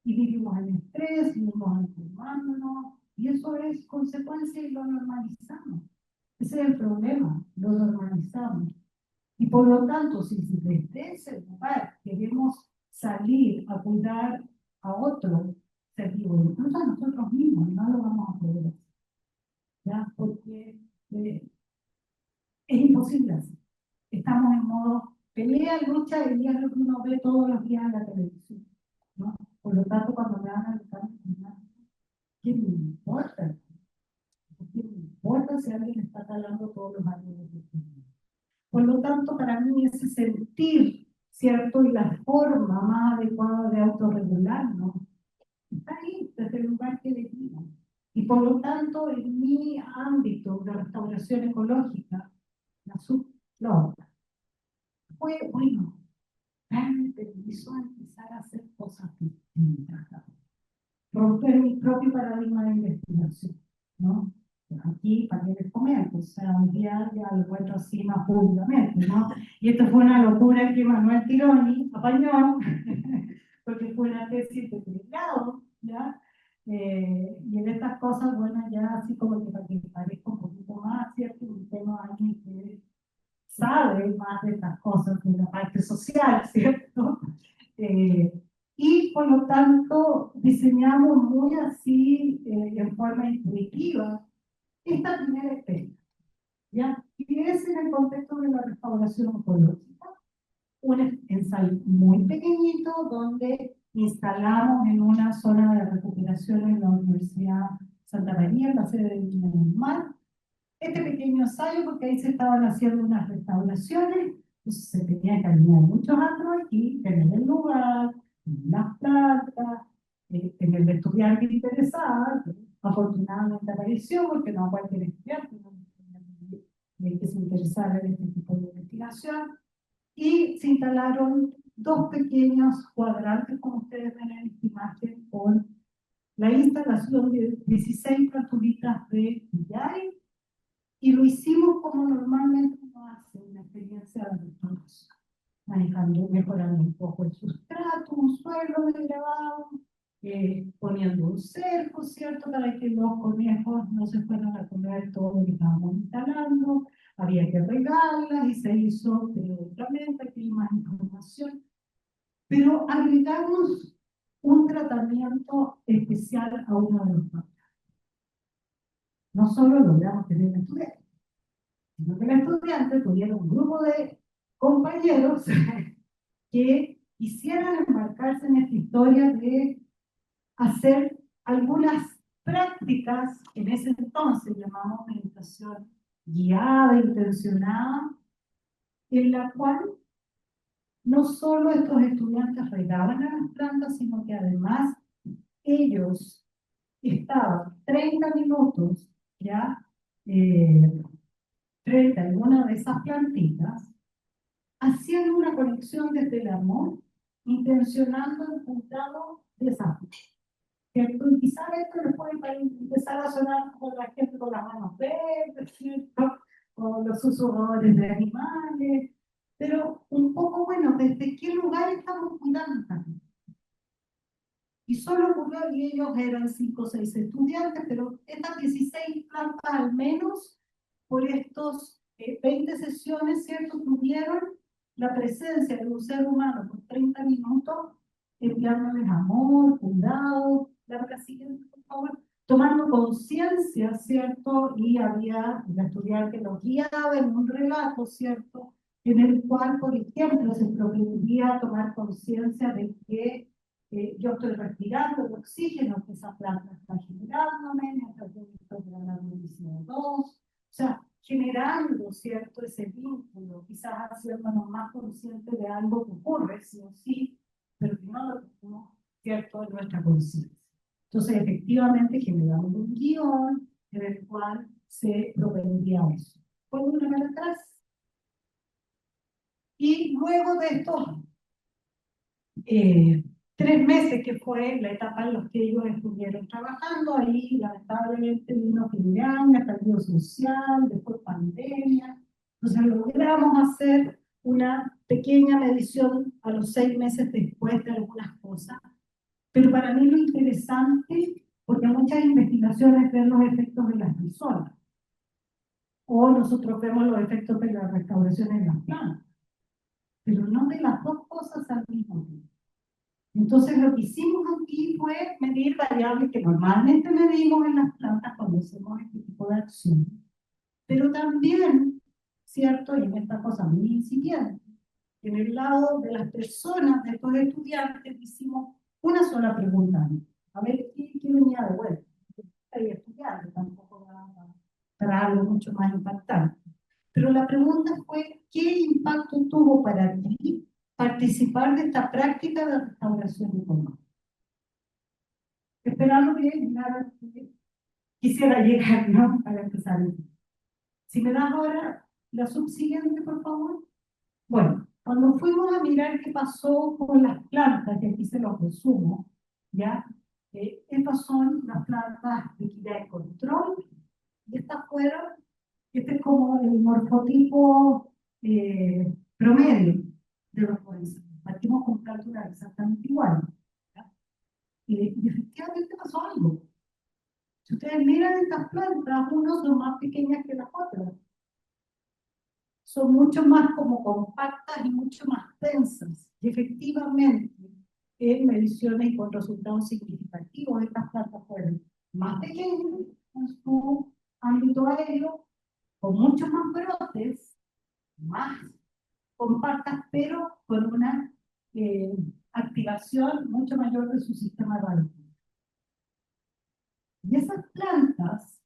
Y vivimos en estrés, vivimos enfermándonos, y eso es consecuencia y lo normalizamos. Ese es el problema, lo normalizamos. Y por lo tanto, si desde ese lugar queremos salir a cuidar a otro ser vivo, incluso a nosotros mismos, no lo vamos a poder hacer. ¿Ya? Porque es imposible así. Estamos en modo pelea, lucha, y es lo que uno ve todos los días en la televisión, ¿no? Por lo tanto, cuando me hablan de cambio climático, ¿qué me importa? ¿Qué me importa si alguien está talando todos los árboles del mundo? Por lo tanto, para mí ese sentir, ¿cierto? Y la forma más adecuada de autorregularnos está ahí, desde el lugar que elegimos. Y por lo tanto, en mi ámbito de restauración ecológica, la subflora, fue, bueno, me permiso empezar a hacer cosas distintas, ¿no? Romper mi propio paradigma de investigación, ¿no? Pues aquí, para que les comento, o sea, un día ya lo encuentro así más públicamente, ¿no? Y esto fue una locura que Manuel Tironi apañó, porque fue una tesis de pregrado, ¿ya? Y en estas cosas, bueno, ya así como que para que parezca un poquito más, ¿cierto? Y tengo a alguien que sabe más de estas cosas, de la parte social, ¿cierto? Eh, y por lo tanto diseñamos muy así, en forma intuitiva, esta primera experiencia, ¿ya? Y es en el contexto de la restauración oncológica, un ensayo muy pequeñito donde instalamos en una zona de recuperación en la Universidad Santa María, en la sede de Viña del Mar, este pequeño ensayo, porque ahí se estaban haciendo unas restauraciones, entonces se tenía que alinear muchos astros aquí, tener el lugar, las plantas, tener el estudiante interesado, que afortunadamente apareció, porque no cualquier estudiante que se interesara en este tipo de investigación, y se instalaron dos pequeños cuadrantes, como ustedes ven en esta imagen, con la instalación de 16 planturitas de billar. Y lo hicimos como normalmente uno hace una experiencia de restauración, manejando, mejorando un poco el sustrato, un suelo de grabado, poniendo un cerco, ¿cierto? Para que los conejos no se fueran a comer todo lo que estábamos instalando. Había que regarlas y se hizo periódicamente, aquí hay más información. Pero agregamos un tratamiento especial a uno de los pacientes. No solo logramos tener estudiantes, sino que los estudiantes tuvieron un grupo de compañeros que quisieran embarcarse en esta historia de hacer algunas prácticas que en ese entonces llamamos meditación guiada, intencionada, en la cual no solo estos estudiantes regaban a las plantas, sino que además ellos estaban 30 minutos ya frente a alguna de esas plantitas, haciendo una conexión desde el amor, intencionando el punto de esa. Y quizás esto les puede empezar a sonar con la gente con las manos verdes, ¿cierto? O los susurradores de animales, pero un poco, bueno, ¿desde qué lugar estamos cuidando también? Y solo ocurrió, y ellos eran 5 o 6 estudiantes, pero estas 16 plantas al menos, por estos 20 sesiones, ¿cierto? Tuvieron la presencia de un ser humano por 30 minutos, enviándoles amor, cuidado, la siguiente, por favor, tomando conciencia, ¿cierto? Y había el estudiante que los guiaba en un relato, ¿cierto? En el cual, por ejemplo, se pretendía tomar conciencia de que yo estoy respirando el oxígeno que esa planta está generándome, mientras yo estoy generando el CO2, o sea, generando, ¿cierto?, ese vínculo, quizás haciéndonos más conscientes de algo que ocurre, sí o sí, pero que no lo tenemos, ¿cierto?, en nuestra conciencia. Entonces, efectivamente, generamos un guión en el cual se propondría eso. ¿Puedo ir para atrás? Y luego de esto, 3 meses, que fue la etapa en la que ellos estuvieron trabajando, ahí lamentablemente vino fin de año, estallido social, después pandemia, entonces logramos hacer una pequeña medición a los 6 meses después de algunas cosas, pero para mí lo interesante, porque muchas investigaciones ven los efectos de las personas, o nosotros vemos los efectos de la restauración en las plantas, pero no de las dos cosas al mismo tiempo. Entonces lo que hicimos aquí fue medir variables que normalmente medimos en las plantas cuando hacemos este tipo de acción. Pero también, ¿cierto? Y en esta cosa muy incipiente, en el lado de las personas, de estos estudiantes, hicimos una sola pregunta. A ver, ¿qué venía de vuelta? Estoy estudiando, tampoco para algo mucho más impactante. Pero la pregunta fue, ¿qué impacto tuvo para ti participar de esta práctica de restauración económica? Esperando que llegara, quisiera llegar, ¿no? Para empezar. Si me das ahora la subsiguiente, por favor. Bueno, cuando fuimos a mirar qué pasó con las plantas, que aquí se los resumo, ¿ya? Estas son las plantas de equidad de control, y estas fueron, este es como el morfotipo promedio de los organismos. Partimos con plantas exactamente igual. Y efectivamente pasó algo. Si ustedes miran estas plantas, unos son más pequeñas que las otras. Son mucho más como compactas y mucho más densas. Y efectivamente, en mediciones y con resultados significativos, estas plantas fueron más pequeñas en su ámbito aéreo, con muchos más brotes, más compactas, pero con una activación mucho mayor de su sistema radicular. Y esas plantas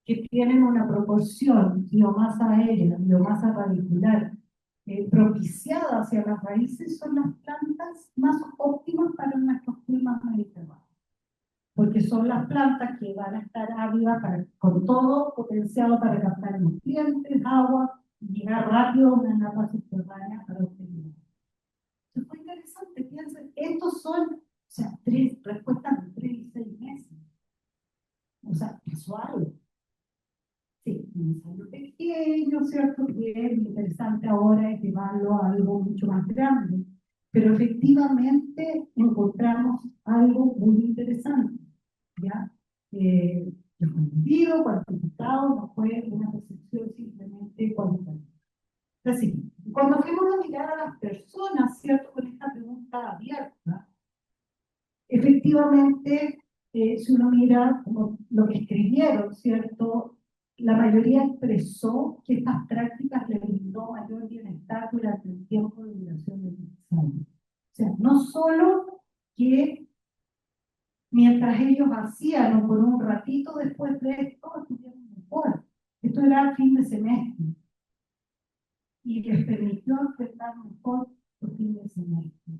que tienen una proporción biomasa aérea, biomasa radicular, propiciada hacia las raíces, son las plantas más óptimas para nuestros climas mediterráneos. Porque son las plantas que van a estar ávidas con todo potenciado para captar nutrientes, agua, y llegar rápido a una napa subterránea para obtener. Eso fue interesante, piensen, estos son, o sea, respuestas de 3 y 6 meses. O sea, casual. Sí, un ensayo pequeño, ¿cierto? Que es interesante ahora es llevarlo a algo mucho más grande. Pero efectivamente encontramos algo muy interesante, ¿ya? Que fue medido, cuantificado, no fue una percepción simplemente cualitativa. Así, cuando fuimos a mirar a las personas, ¿cierto? Con esta pregunta abierta, efectivamente, si uno mira como lo que escribieron, ¿cierto? La mayoría expresó que estas prácticas le brindó mayor bienestar durante el tiempo de duración del examen. O sea, no solo que mientras ellos hacían o por un ratito después de esto, estuvieron mejor. Esto era a fin de semestre. Y les permitió enfrentar mejor su fin de semestre.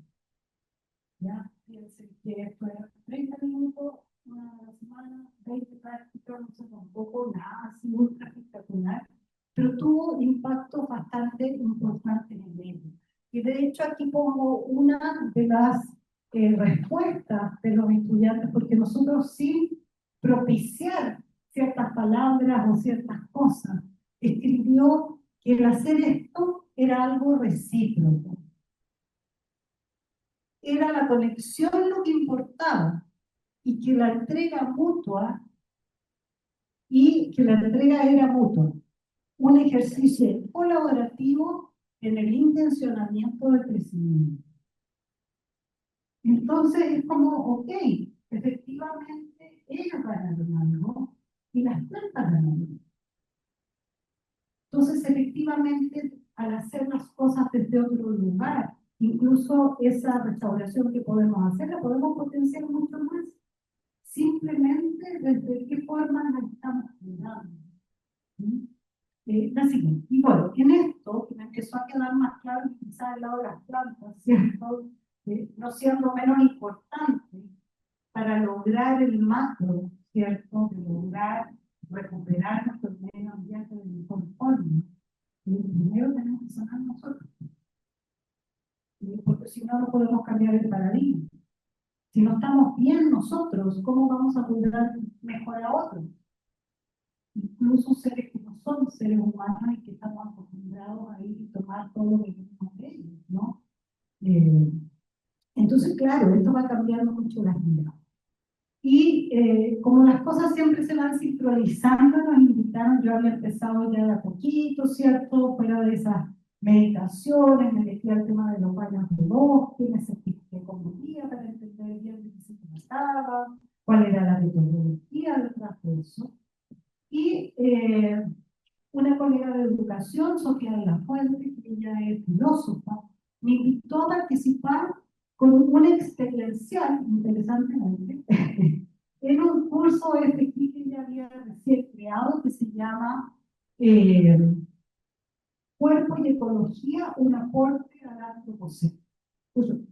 ¿Ya? Fíjense que fue 30 minutos, una de la semana, 20 prácticas, no sé, tampoco nada así ultra espectacular, pero tuvo impactos bastante importantes en ello. Y de hecho aquí pongo una de las respuestas de los estudiantes, porque nosotros sin propiciar ciertas palabras o ciertas cosas, escribió que el hacer esto era algo recíproco. era la conexión lo que importaba, y que la entrega mutua, era mutua. Un ejercicio colaborativo en el intencionamiento del crecimiento. Entonces es como, ok, efectivamente ellos ganaron algo y las plantas ganaron. Entonces efectivamente al hacer las cosas desde otro lugar, incluso esa restauración que podemos hacer, la podemos potenciar mucho más. Simplemente desde qué forma la estamos cuidando. La siguiente. Y bueno, en esto que me empezó a quedar más claro, quizás el lado de las plantas, ¿cierto? No siendo menos importante para lograr el macro, ¿cierto? De lograr recuperar nuestro medio ambiente de mejor forma. Primero tenemos que sanar nosotros. Porque si no, no podemos cambiar el paradigma. Si no estamos bien nosotros, ¿cómo vamos a cuidar mejor a otros? Incluso seres que no son seres humanos y que estamos acostumbrados a ir y tomar todo lo que tenemos de ellos, ¿no? Entonces, claro, esto va cambiando mucho las vidas. Y como las cosas siempre se van sincronizando, nos invitaron, yo había empezado ya de a poquito, ¿cierto? Fuera de esas meditaciones, me metí al tema de los baños de bosque, me certifiqué como guía para entender bien de qué se trataba, cuál era la metodología detrás de eso. Y una colega de educación, Sofía de la Fuente, que ella es filósofa, me invitó a participar con una experiencial, interesantemente, en un curso que ella había recién creado que se llama Cuerpo y Ecología, un aporte al antropoceno.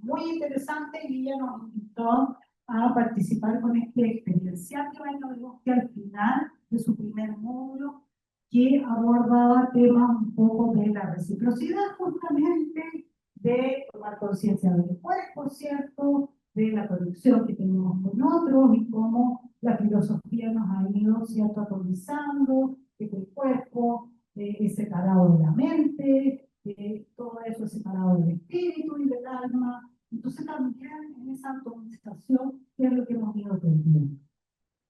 Muy interesante, y ella nos invitó a participar con este experiencial que va a que al final de su primer módulo, que abordaba temas un poco de la reciprocidad, justamente de tomar conciencia del cuerpo, ¿cierto? De la conexión que tenemos con otros y cómo la filosofía nos ha ido, ¿cierto?, atomizando, que el cuerpo es separado de la mente, todo eso es separado del espíritu y del alma. Entonces también en esa atomización, ¿qué es lo que hemos ido aprendiendo?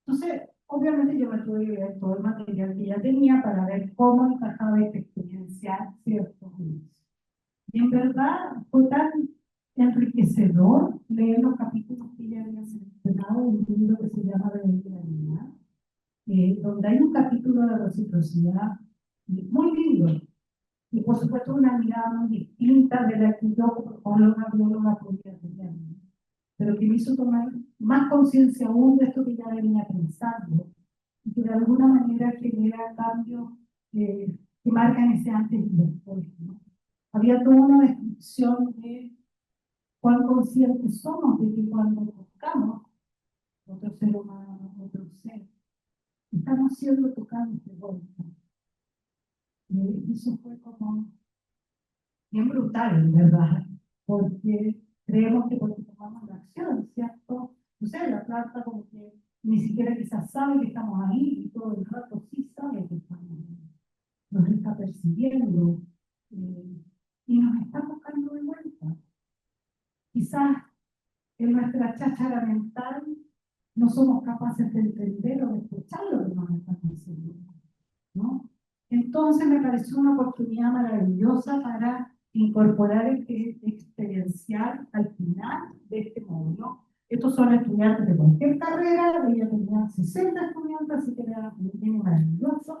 Entonces, obviamente yo me tuve que ver todo el material que ya tenía para ver cómo encajaba esta experiencia, ¿cierto? Y en verdad fue tan enriquecedor leer los capítulos que ella había seleccionado en un libro que se llama De Identidad, donde hay un capítulo de reciprocidad muy lindo, y por supuesto una mirada muy distinta de la que yo como una bióloga podía tener, pero que me hizo tomar más conciencia aún de esto que ya venía pensando, y que de alguna manera genera cambios que marcan ese antes y después, ¿no? Había toda una descripción de cuán conscientes somos de que cuando buscamos otro ser humano, otro ser, estamos siendo tocados de vuelta. Y eso fue como bien brutal, en verdad, porque creemos que porque tomamos la acción, ¿cierto? No sé, la planta como que ni siquiera quizás sabe que estamos ahí y todo el rato sí sabe que estamos ahí. Nos está percibiendo y nos está buscando de vuelta. Quizás en nuestra cháchara mental no somos capaces de entender o de escuchar lo que nos están diciendo, ¿no? Entonces me pareció una oportunidad maravillosa para incorporar este experiencial al final de este módulo. Estos son estudiantes de cualquier carrera, ella tenía 60 estudiantes, así que era bien maravilloso.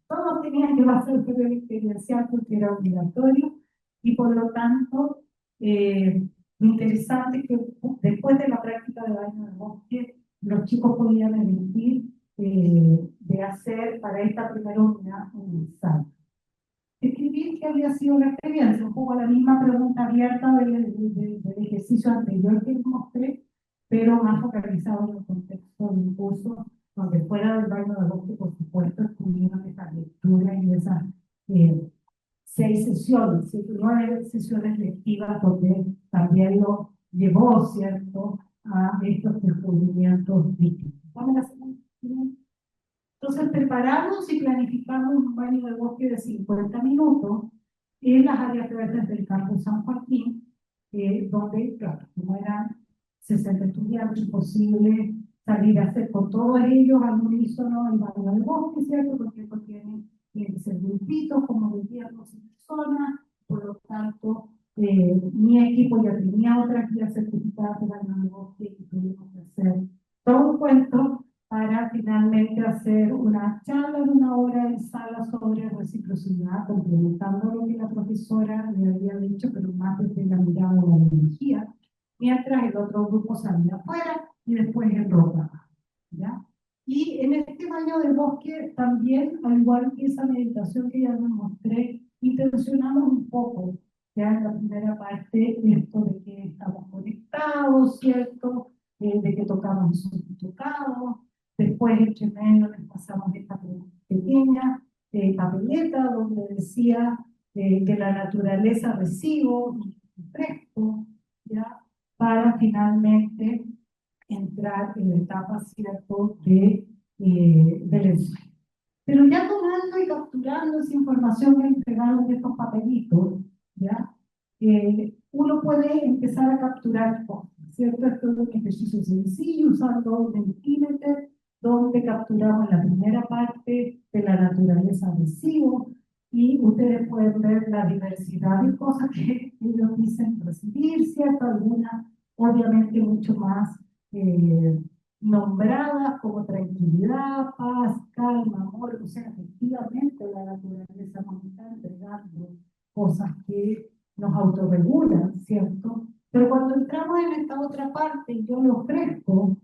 Todos tenían que pasar por el experiencial porque era obligatorio, y por lo tanto, lo interesante es que después de la práctica de baño de bosque, los chicos podían elegir de hacer para esta primera unidad un ensayo. Escribir qué había sido la experiencia, un poco la misma pregunta abierta del ejercicio anterior que les mostré, pero más focalizado en el contexto de un curso donde fuera del baño de bosque, por supuesto, estuvieron esas lecturas y esas 6 sesiones, 9 sesiones lectivas, donde también lo llevó, ¿cierto?, a estos descubrimientos distintos. Vamos a la segunda. Entonces preparamos y planificamos un baño de bosque de 50 minutos en las áreas verdes del campus San Joaquín, donde, claro, como eran 60 estudiantes, imposible salir a hacer con todos ellos al unísono el baño del bosque, ¿cierto? Porque esto tiene que ser grupitos, como de 10 o 12 personas, por lo tanto, mi equipo ya tenía otras guías certificadas de baño del bosque y tuvimos que hacer todo un cuento para finalmente hacer una charla de una hora en sala sobre reciprocidad, complementando lo que la profesora le había dicho, pero más desde la mirada de la biología, mientras el otro grupo salía afuera y después en ropa, ¿ya? Y en este baño del bosque también, al igual que esa meditación que ya les mostré, intencionamos un poco, ya en la primera parte, esto de que estamos conectados, ¿cierto? De que tocamos y tocamos. Después, entre medio, les pasamos esta pequeña papeleta donde decía que la naturaleza recibo y fresco, ¿ya? Para finalmente entrar en la etapa, ¿cierto?, del ensayo. Pero ya tomando y capturando esa información que entregaron de estos papelitos, ¿ya? Uno puede empezar a capturar cosas, ¿cierto? Esto es un ejercicio sencillo usando Mentimeter, donde capturamos la primera parte de la naturaleza recibo y ustedes pueden ver la diversidad de cosas que ellos dicen recibir, ¿cierto? Algunas obviamente mucho más nombradas como tranquilidad, paz, calma, amor, o sea, efectivamente la naturaleza nos está entregando cosas que nos autorregulan, ¿cierto? Pero cuando entramos en esta otra parte y yo lo ofrezco,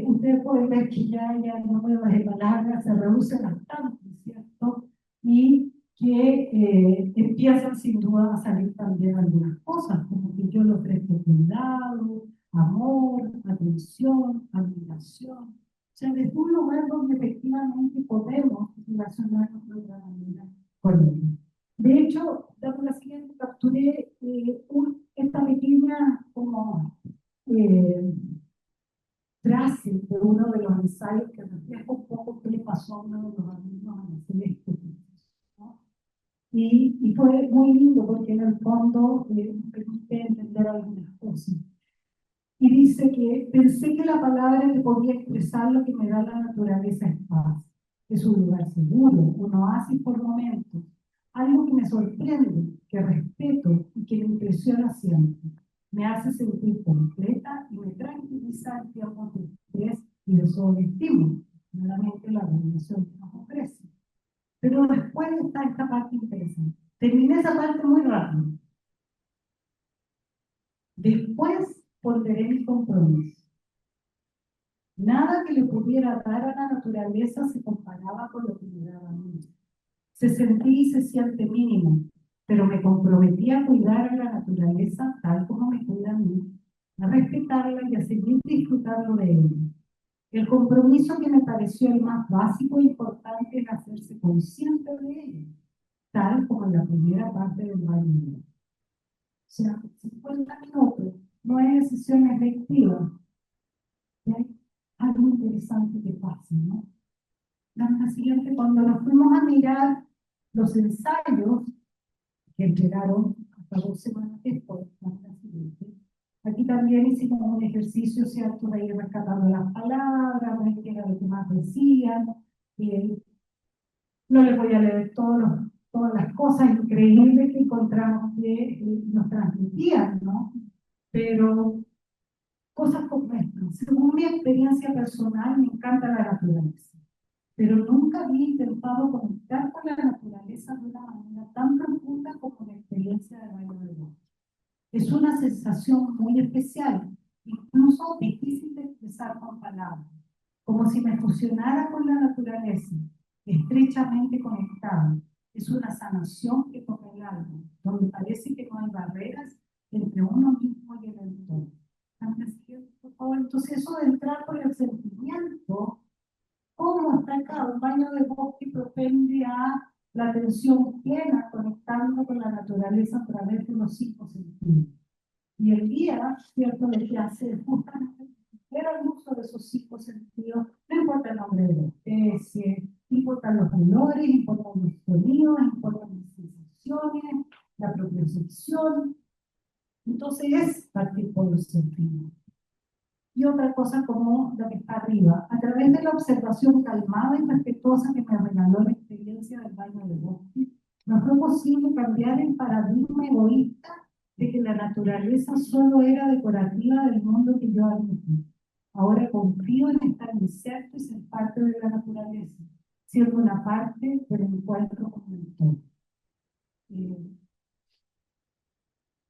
ustedes pueden ver que ya el número de palabras se reduce bastante, ¿cierto? Y que empiezan sin duda a salir también algunas cosas, como que yo le ofrezco cuidado, amor, atención, admiración. O sea, desde un lugar donde efectivamente podemos relacionarnos de otra manera con ellos. De hecho, dando la siguiente, capturé esta pequeña como frase de uno de los ensayos que refleja un poco qué le pasó a uno de los alumnos al hacer este proceso, ¿no? Y fue muy lindo porque en el fondo me permite entender algunas cosas. Y dice que pensé que la palabra que podía expresar lo que me da la naturaleza es paz. Es un lugar seguro, un oasis por momentos. Algo que me sorprende, que respeto y que me impresiona siempre. Me hace sentir completa y me tranquiliza en tiempos de estrés y de sobreestímulo. Nuevamente la regulación que nos ofrece. Pero después está esta parte interesante. Terminé esa parte muy rápido. Después ponderé mi compromiso. Nada que le pudiera dar a la naturaleza se comparaba con lo que me daba a mí. Se sentía y se siente mínimo, pero me comprometí a cuidar a la naturaleza tal como me cuida a mí, a respetarla y a seguir disfrutando de ella. El compromiso que me pareció el más básico e importante es hacerse consciente de ella, tal como en la primera parte del baño. O sea, 50 minutos, 9 sesiones lectivas. Y hay algo interesante que pasa, ¿no? La siguiente, cuando nos fuimos a mirar los ensayos que entregaron hasta 2 semanas después, la siguiente, aquí también hicimos un ejercicio, ¿cierto?, de ir rescatando las palabras, ver qué era lo que más decían. No les voy a leer todas las cosas increíbles que encontramos que nos transmitían, ¿no? Pero cosas como estas. Según mi experiencia personal, me encanta la naturaleza, pero nunca había intentado conectar con la naturaleza de una manera tan profunda como la experiencia de baño de bosque. Es una sensación muy especial, incluso difícil de expresar con palabras, como si me fusionara con la naturaleza, estrechamente conectada. Es una sanación que toca el alma, donde parece que no hay barreras entre uno mismo y el entorno. Entonces eso de entrar por el sentimiento, cómo está acá un baño de bosque propende a la atención plena, conectando con la naturaleza a través de los 5 sentidos. Y el guía, ¿cierto?, lo que hace es justamente ver el uso de esos 5 sentidos, no importa el nombre de la especie, importan los olores, importan los sonidos, importan las sensaciones, la propiocepción. Entonces, Entonces es partir por los sentidos. Y otra cosa como la que está arriba, a través de la observación calmada y respetuosa que me regaló la experiencia del baño de bosque, nos fue posible cambiar el paradigma egoísta de que la naturaleza solo era decorativa del mundo que yo habito. Ahora confío en estar inserto y ser parte de la naturaleza, siendo una parte del encuentro con el todo.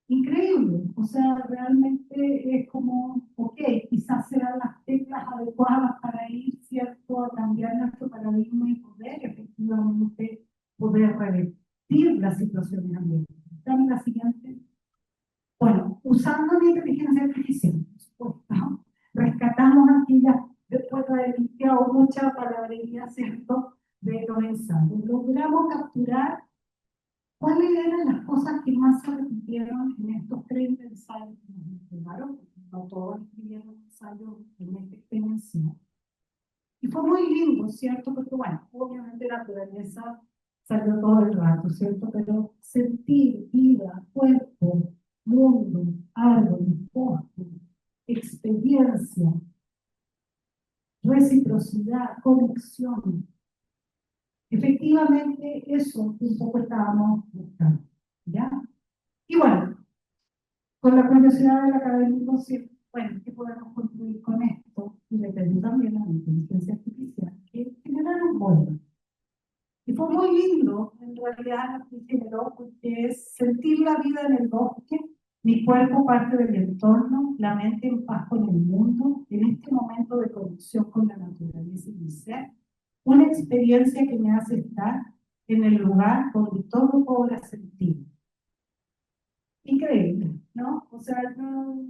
Increíble, o sea, realmente es como, ok, quizás serán las teclas adecuadas para ir, ¿cierto?, a cambiar nuestro paradigma y poder efectivamente poder revertir las situaciones ambientales. Dame la siguiente. Bueno, usando la inteligencia artificial, por supuesto, rescatamos aquellas, después de haber limpiado mucha palabrería, ¿cierto?, de los ensayos. Logramos capturar ¿cuáles eran las cosas que más se repitieron en estos 30 ensayos que nos entregaron? Porque no todos escribieron ensayos en esta experiencia. Y fue muy lindo, ¿cierto? Porque, bueno, obviamente la naturaleza salió todo el rato, ¿cierto? Pero sentir vida, cuerpo, mundo, árboles, bosque, experiencia, reciprocidad, conexión. Efectivamente, eso un poco estábamos buscando, ¿ya? Y bueno, con la curiosidad del académico, sí, bueno, ¿qué podemos construir con esto? Y le pedí también a la inteligencia artificial que generara un modelo. Y fue muy lindo, en realidad, lo que generó, porque es sentir la vida en el bosque, mi cuerpo parte del entorno, la mente en paz con el mundo, en este momento de conexión con la naturaleza y mi ser, una experiencia que me hace estar en el lugar donde todo cobra sentido. Increíble, ¿no? O sea, no,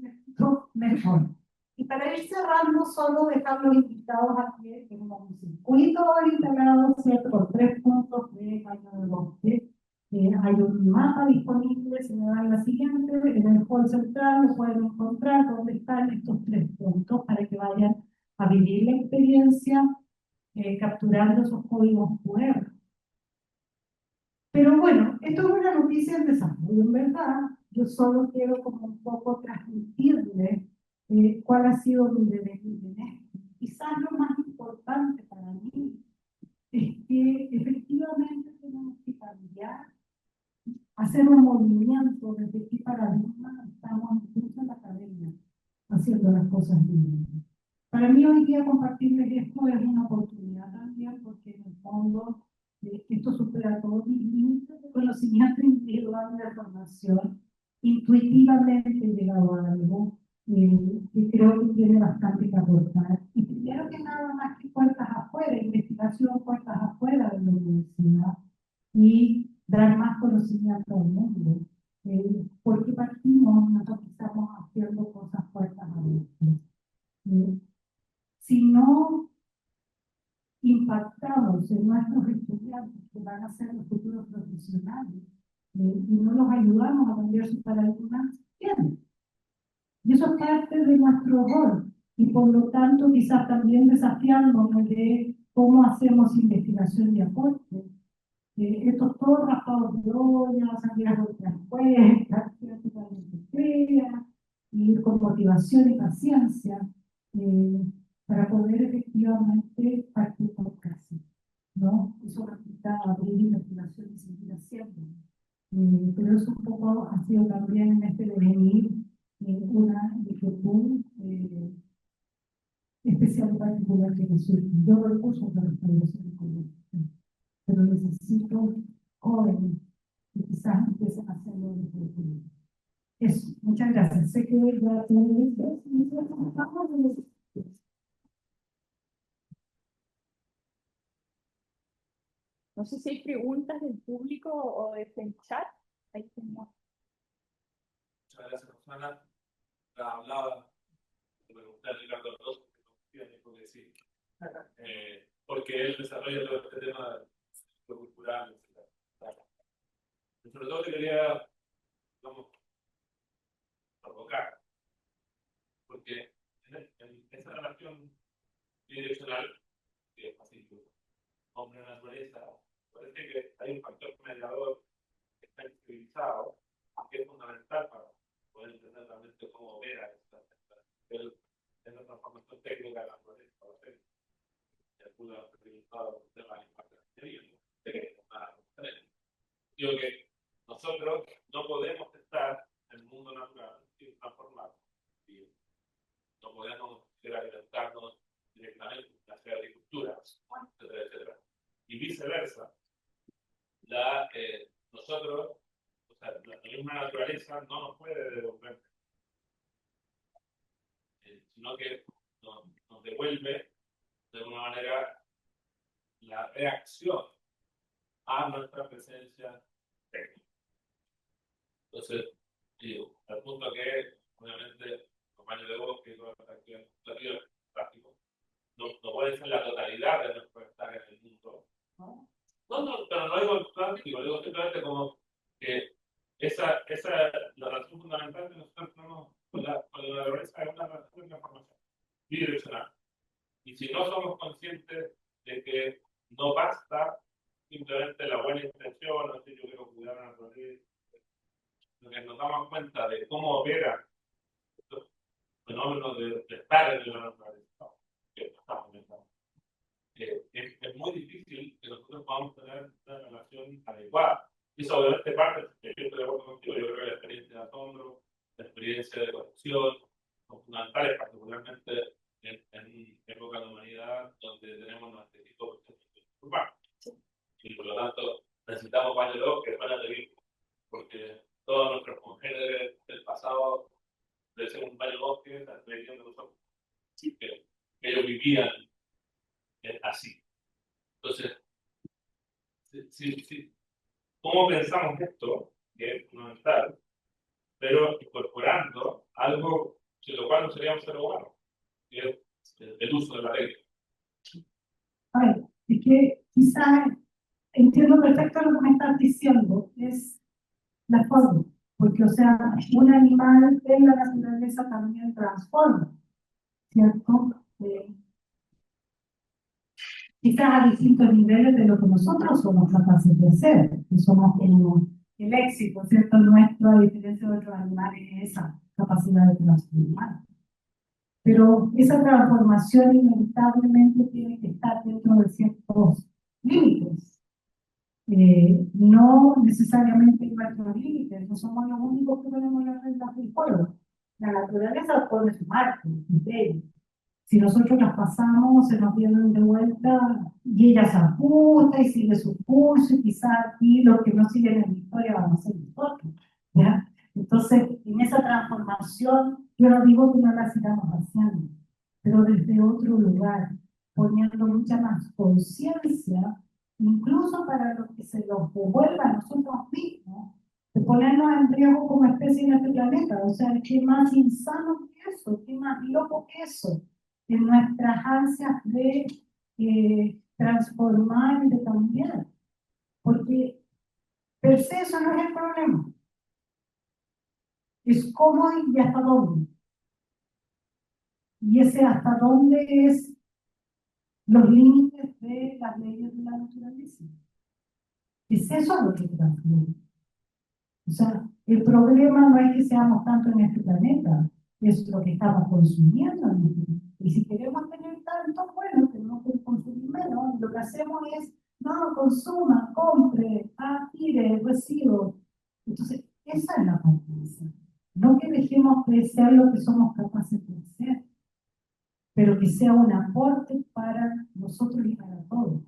mejor. Y para ir cerrando, solo dejar los invitados aquí, que tenemos un circuito instalado, ¿cierto? Con 3 puntos de baño de bosque. Hay un mapa disponible, se me da la siguiente, en el hall central lo pueden encontrar donde están estos 3 puntos para que vayan a vivir la experiencia capturando esos códigos QR. Pero bueno, esto es una noticia en desarrollo, en verdad. Yo solo quiero como un poco transmitirle cuál ha sido mi devenir en esto. Quizás lo más importante para mí es que efectivamente tenemos que cambiar, hacer un movimiento desde qué paradigma estamos incluso en la academia haciendo las cosas bien. Para mí hoy día compartirles esto es una oportunidad también porque en el fondo esto supera todos mis límites de conocimiento individual de formación, intuitivamente he llegado a algo que creo que tiene bastante que aportar. Y primero que nada más que puertas afuera, investigación puertas afuera de la universidad y dar más conocimiento al mundo. Porque partimos, nosotros estamos haciendo cosas puertas adentro. Si no impactamos en nuestros estudiantes que van a ser los futuros profesionales y no los ayudamos a cambiar sus paradigmas, bien. Y eso es parte de nuestro rol y por lo tanto quizás también desafiándonos de cómo hacemos investigación y aporte. Estos todos raspados de olla, salir a otras encuestas, ir con motivación y paciencia para poder efectivamente partir por casa, ¿no? Eso resulta abrir investigación y seguir haciendo. Pero eso un poco ha sido también en este devenir una inquietud especial y particular que me surge. Yo recursos de restauración ecológica, pero necesito jóvenes que quizás empiecen a hacerlo desde el futuro. Eso, muchas gracias. Sé que ya tienen No sé si hay preguntas del público o desde el chat. Ahí tenemos. Muchas gracias, Rosana. Hablaba de preguntar a Ricardo Ross, que no tiene por decir. Porque él desarrolla todo este tema de lo cultural, etc. Sobre todo te quería, vamos, provocar, porque en esa relación bidireccional, que es pacífico, hombre-naturaleza, parece que hay un factor mediador que está interiiorizado, que es fundamental para poder entender pudo haber experimentado el tema del impacto de la ingeniería, de que no nada diferente. Digo que nosotros no podemos estar en el mundo natural sin transformarlo. No podemos alimentarnos directamente, hacer agricultura, etcétera, etcétera. Y viceversa, nosotros, o sea, la misma naturaleza no nos puede devolver, sino que nos devuelve de una manera la reacción a nuestra presencia técnica. Entonces, digo, al punto que, obviamente, los baños de bosque y todas las actividades prácticas no pueden ser la totalidad de nuestro estar en el mundo. Pero no digo práctico, digo simplemente como que esa la relación fundamental que nosotros tenemos con la naturaleza es una relación de información bidireccional. Y si no somos conscientes de que no basta simplemente la buena intención, no sé, yo quiero cuidar a la naturaleza, que nos damos cuenta de cómo operan estos fenómenos de estar en la naturaleza, que estamos inventando. Es muy difícil que nosotros podamos tener una relación adecuada. Y eso obviamente parte, yo estoy de acuerdo contigo, yo creo que la experiencia de asombro, la experiencia de corrupción, son fundamentales, particularmente en época de humanidad, donde tenemos nuestro tipo de urbanos. Y por lo tanto, necesitamos baños de bosque, baños de vivir, porque todos nuestros congéneres del pasado deben ser un baño de bosque, la tradición de nosotros, que ellos vivían así. Entonces, sí. ¿Cómo pensamos esto? Que es fundamental, pero incorporando algo de lo cual no seríamos seres humanos, que es el uso de la regla. Ay, es que quizás entiendo perfecto lo que me estás diciendo, es la forma, porque, o sea, un animal en la naturaleza también transforma, ¿cierto? Quizás a distintos niveles de lo que nosotros somos capaces de hacer, que somos como el éxito, ¿cierto? Nuestro, a diferencia de otros animales, es esa capacidad de transformar. Pero esa transformación inevitablemente tiene que estar dentro de ciertos límites. No necesariamente en nuestros límites, no somos los únicos que tenemos las reglas del juego. La naturaleza pone su marco, su ley. Si nosotros las pasamos, se nos vienen de vuelta y ella se ajusta y sigue su curso y quizás aquí los que no siguen en la historia van a ser nosotros, ¿ya? Entonces, en esa transformación, yo no digo que no la sigamos haciendo, pero desde otro lugar, poniendo mucha más conciencia, incluso para los que se los devuelva a nosotros mismos, de ponernos en riesgo como especie en este planeta. O sea, ¿qué más insano que eso? ¿Qué más loco que eso? En nuestras ansias de transformar y de cambiar. Porque per se eso no es el problema. Es cómo y hasta dónde. Y ese hasta dónde es los límites de las leyes de la naturaleza. Es eso lo que transforma. O sea, el problema no es que seamos tanto en este planeta, es lo que estamos consumiendo en este planeta. Y si queremos tener tanto, bueno, tenemos que consumir menos. Lo que hacemos es, no, consuma, compre, tire, recibo. Entonces, esa es la conciencia. No que dejemos de ser lo que somos capaces de hacer, pero que sea un aporte para nosotros y para todos.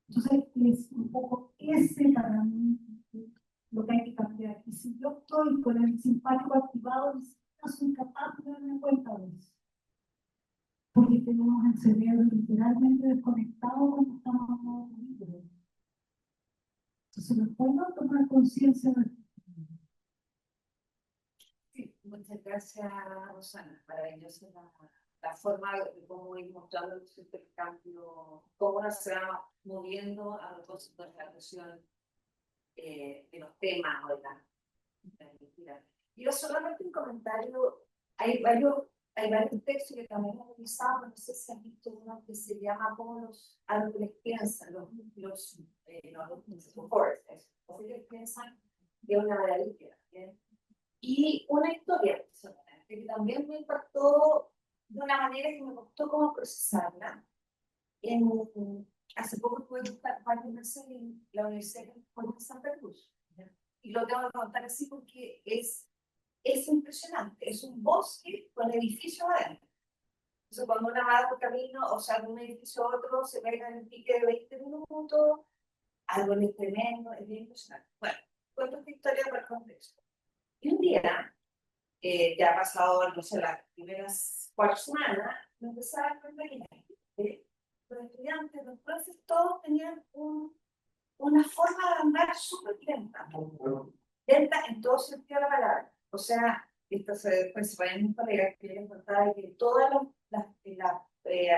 Entonces, es un poco ese para mí lo que hay que cambiar. Y si yo estoy con el simpático activado, no soy capaz de darme cuenta de eso. Porque tenemos el cerebro literalmente desconectado cuando estamos en modo libre. Entonces, ¿me puedo tomar conciencia de esto? Sí, muchas gracias, Rosana. Maravillosa la forma de cómo ir mostrando el intercambio, cómo uno se va moviendo a propósito de la relación de los temas o de la identidad. Yo solamente un comentario, hay varios textos que también he revisado, no sé si han visto uno que se llama Cómo los árboles piensan, los forests, los árboles piensan, que es una maravilla, ¿bien? Y una historia que también me impactó de una manera que me costó cómo procesarla, Hace poco pude estar varios meses en la Universidad de Santa Cruz, ¿ya? Y lo tengo que contar así porque es impresionante. Es un bosque con edificios adentro. Entonces, cuando una va por camino, o sea, de un edificio a otro, se pega en el pique de 20 minutos, árboles tremendos, es bien impresionante. Bueno, cuento esta historia para el contexto. Y un día, ya ha pasado, no sé, las primeras 4 semanas, me empezaba a dar cuenta que los estudiantes, los profes, todos tenían una forma de andar súper lenta. Lenta en todo sentido de la palabra. O sea, esto después se ponen mis colegas que les contaba que todas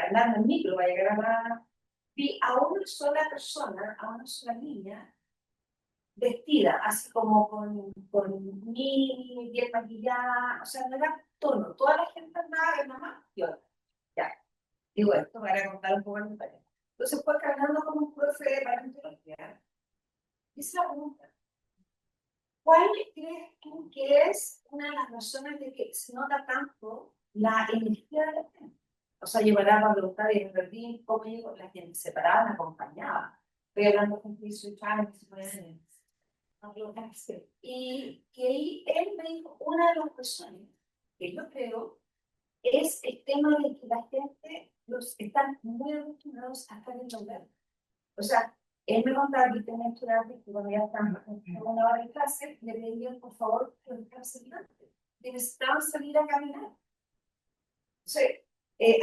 andando en micro para llegar a la... Vi a una sola persona, a una sola niña, vestida, así como con mini, bien maquillada, o sea, no era tono, toda la gente andaba en la más piola. Ya, digo esto para contar un poco el detalle. Entonces fue caminando como un profe de paleontología. Y se la pregunta, ¿cuál crees tú que es una de las razones de que se nota tanto la energía de la gente? O sea, llevará a preguntar en Berlín cómo llegó la gente separada, acompañada. Estoy hablando con 18 años, 19 años. Y que ahí él me dijo, una de las razones que yo creo es el tema de que la gente están muy acostumbrados a estar en lugar. O sea, él me contaba que tenía estudiantes que cuando ya estaban en una hora de clase, le pedían por favor que dejarse delante, que necesitaban salir a caminar. O sea,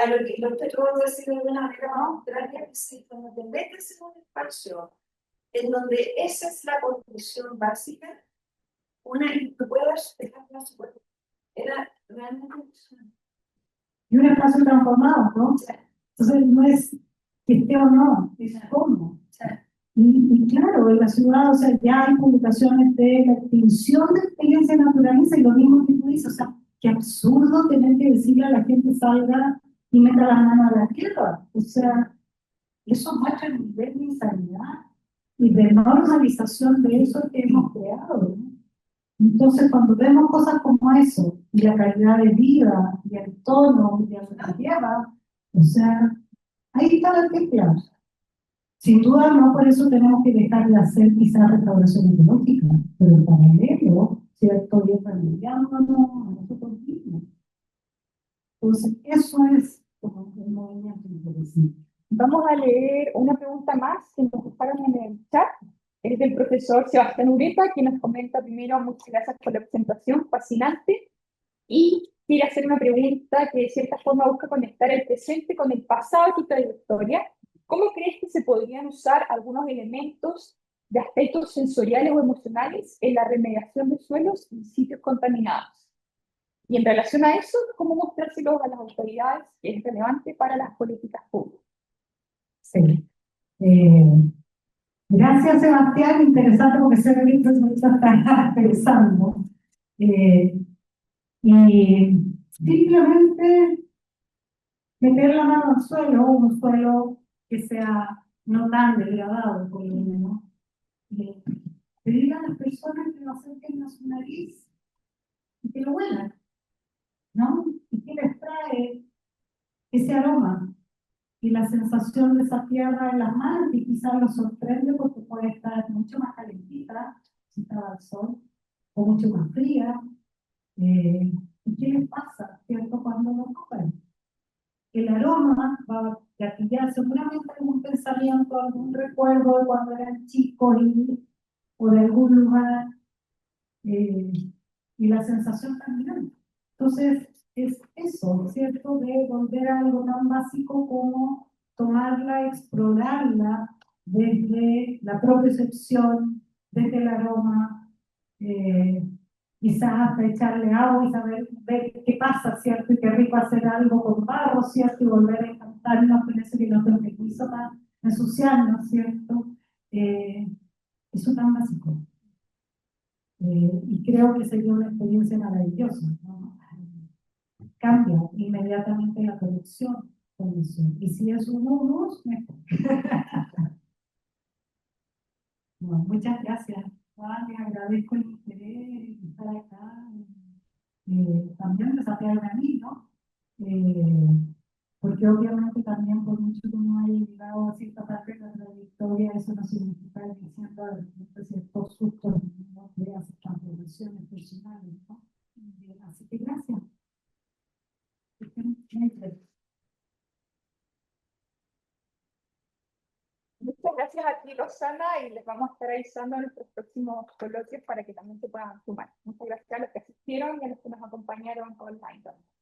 a lo que lo estoy tratando de decir de alguna manera, vamos a mostrar que sí, cuando te metes en un espacio en donde esa es la condición básica, tú puedes dejar la suerte. Era realmente impresionante. Y un espacio transformado, ¿no? Entonces no es que esté o no, es cómo. Y claro, en la ciudad, o sea, ya hay publicaciones de la extinción de experiencias naturalistas y lo mismo que tú dices, o sea, qué absurdo tener que decirle a la gente salga y meta las manos a la tierra. O sea, eso muestra el nivel de insanidad y de normalización de eso que hemos creado, ¿no? Entonces, cuando vemos cosas como eso, y la calidad de vida, y el tono, y la tierra, o sea, ahí está la tecla. Sin duda, no por eso tenemos que dejar de hacer quizás restauración ecológica, pero en paralelo, ¿cierto? Y familiándonos a nosotros mismos. Entonces, eso es como un movimiento interesante. Vamos a leer una pregunta más que nos dejaron en el chat. Es del profesor Sebastián Ureta, que nos comenta primero, muchas gracias por la presentación, fascinante. Y quiere hacer una pregunta que de cierta forma busca conectar el presente con el pasado de tu trayectoria. ¿Cómo crees que se podrían usar algunos elementos de aspectos sensoriales o emocionales en la remediación de suelos y sitios contaminados? Y en relación a eso, ¿cómo mostrárselos a las autoridades que es relevante para las políticas públicas? Sí. Gracias, Sebastián. Interesante porque sé que está pensando. Y simplemente meter la mano al suelo, un suelo que sea no tan degradado, por lo menos. Pedir a las personas que lo acerquen a su nariz y que lo huelan, ¿no? Y que les trae ese aroma y la sensación de esa tierra en las manos, que quizás los sorprende porque puede estar mucho más calentita si estaba al sol, o mucho más fría. ¿Y qué les pasa, cierto, cuando lo tocan? El aroma va a gatillar seguramente algún pensamiento, algún recuerdo de cuando eran chicos o de algún lugar, y la sensación también. Entonces, es eso, ¿cierto? De volver a algo tan básico como tomarla, explorarla desde la propiocepción, desde el aroma, quizás hasta echarle agua y saber ver qué pasa, ¿cierto? Y qué rico hacer algo con barro, ¿cierto? Y volver a encantarnos con ese que no tengo que hizo para ensuciarnos, ¿cierto? Eso tan básico. Y creo que sería una experiencia maravillosa, ¿no? Cambia inmediatamente la conexión con eso. Y si es un humus, mejor. Bueno, muchas gracias. Les agradezco el interés de estar acá. También desafiarme a mí, ¿no? porque obviamente también por mucho que uno haya llegado a cierta parte de la trayectoria, eso no significa que sienta ciertos sustos, no crea ciertas relaciones personales, ¿no? Así que gracias. Muchas gracias a ti, Rosana, y les vamos a estar avisando en nuestros próximos coloquios para que también se puedan sumar. Muchas gracias a los que asistieron y a los que nos acompañaron online también.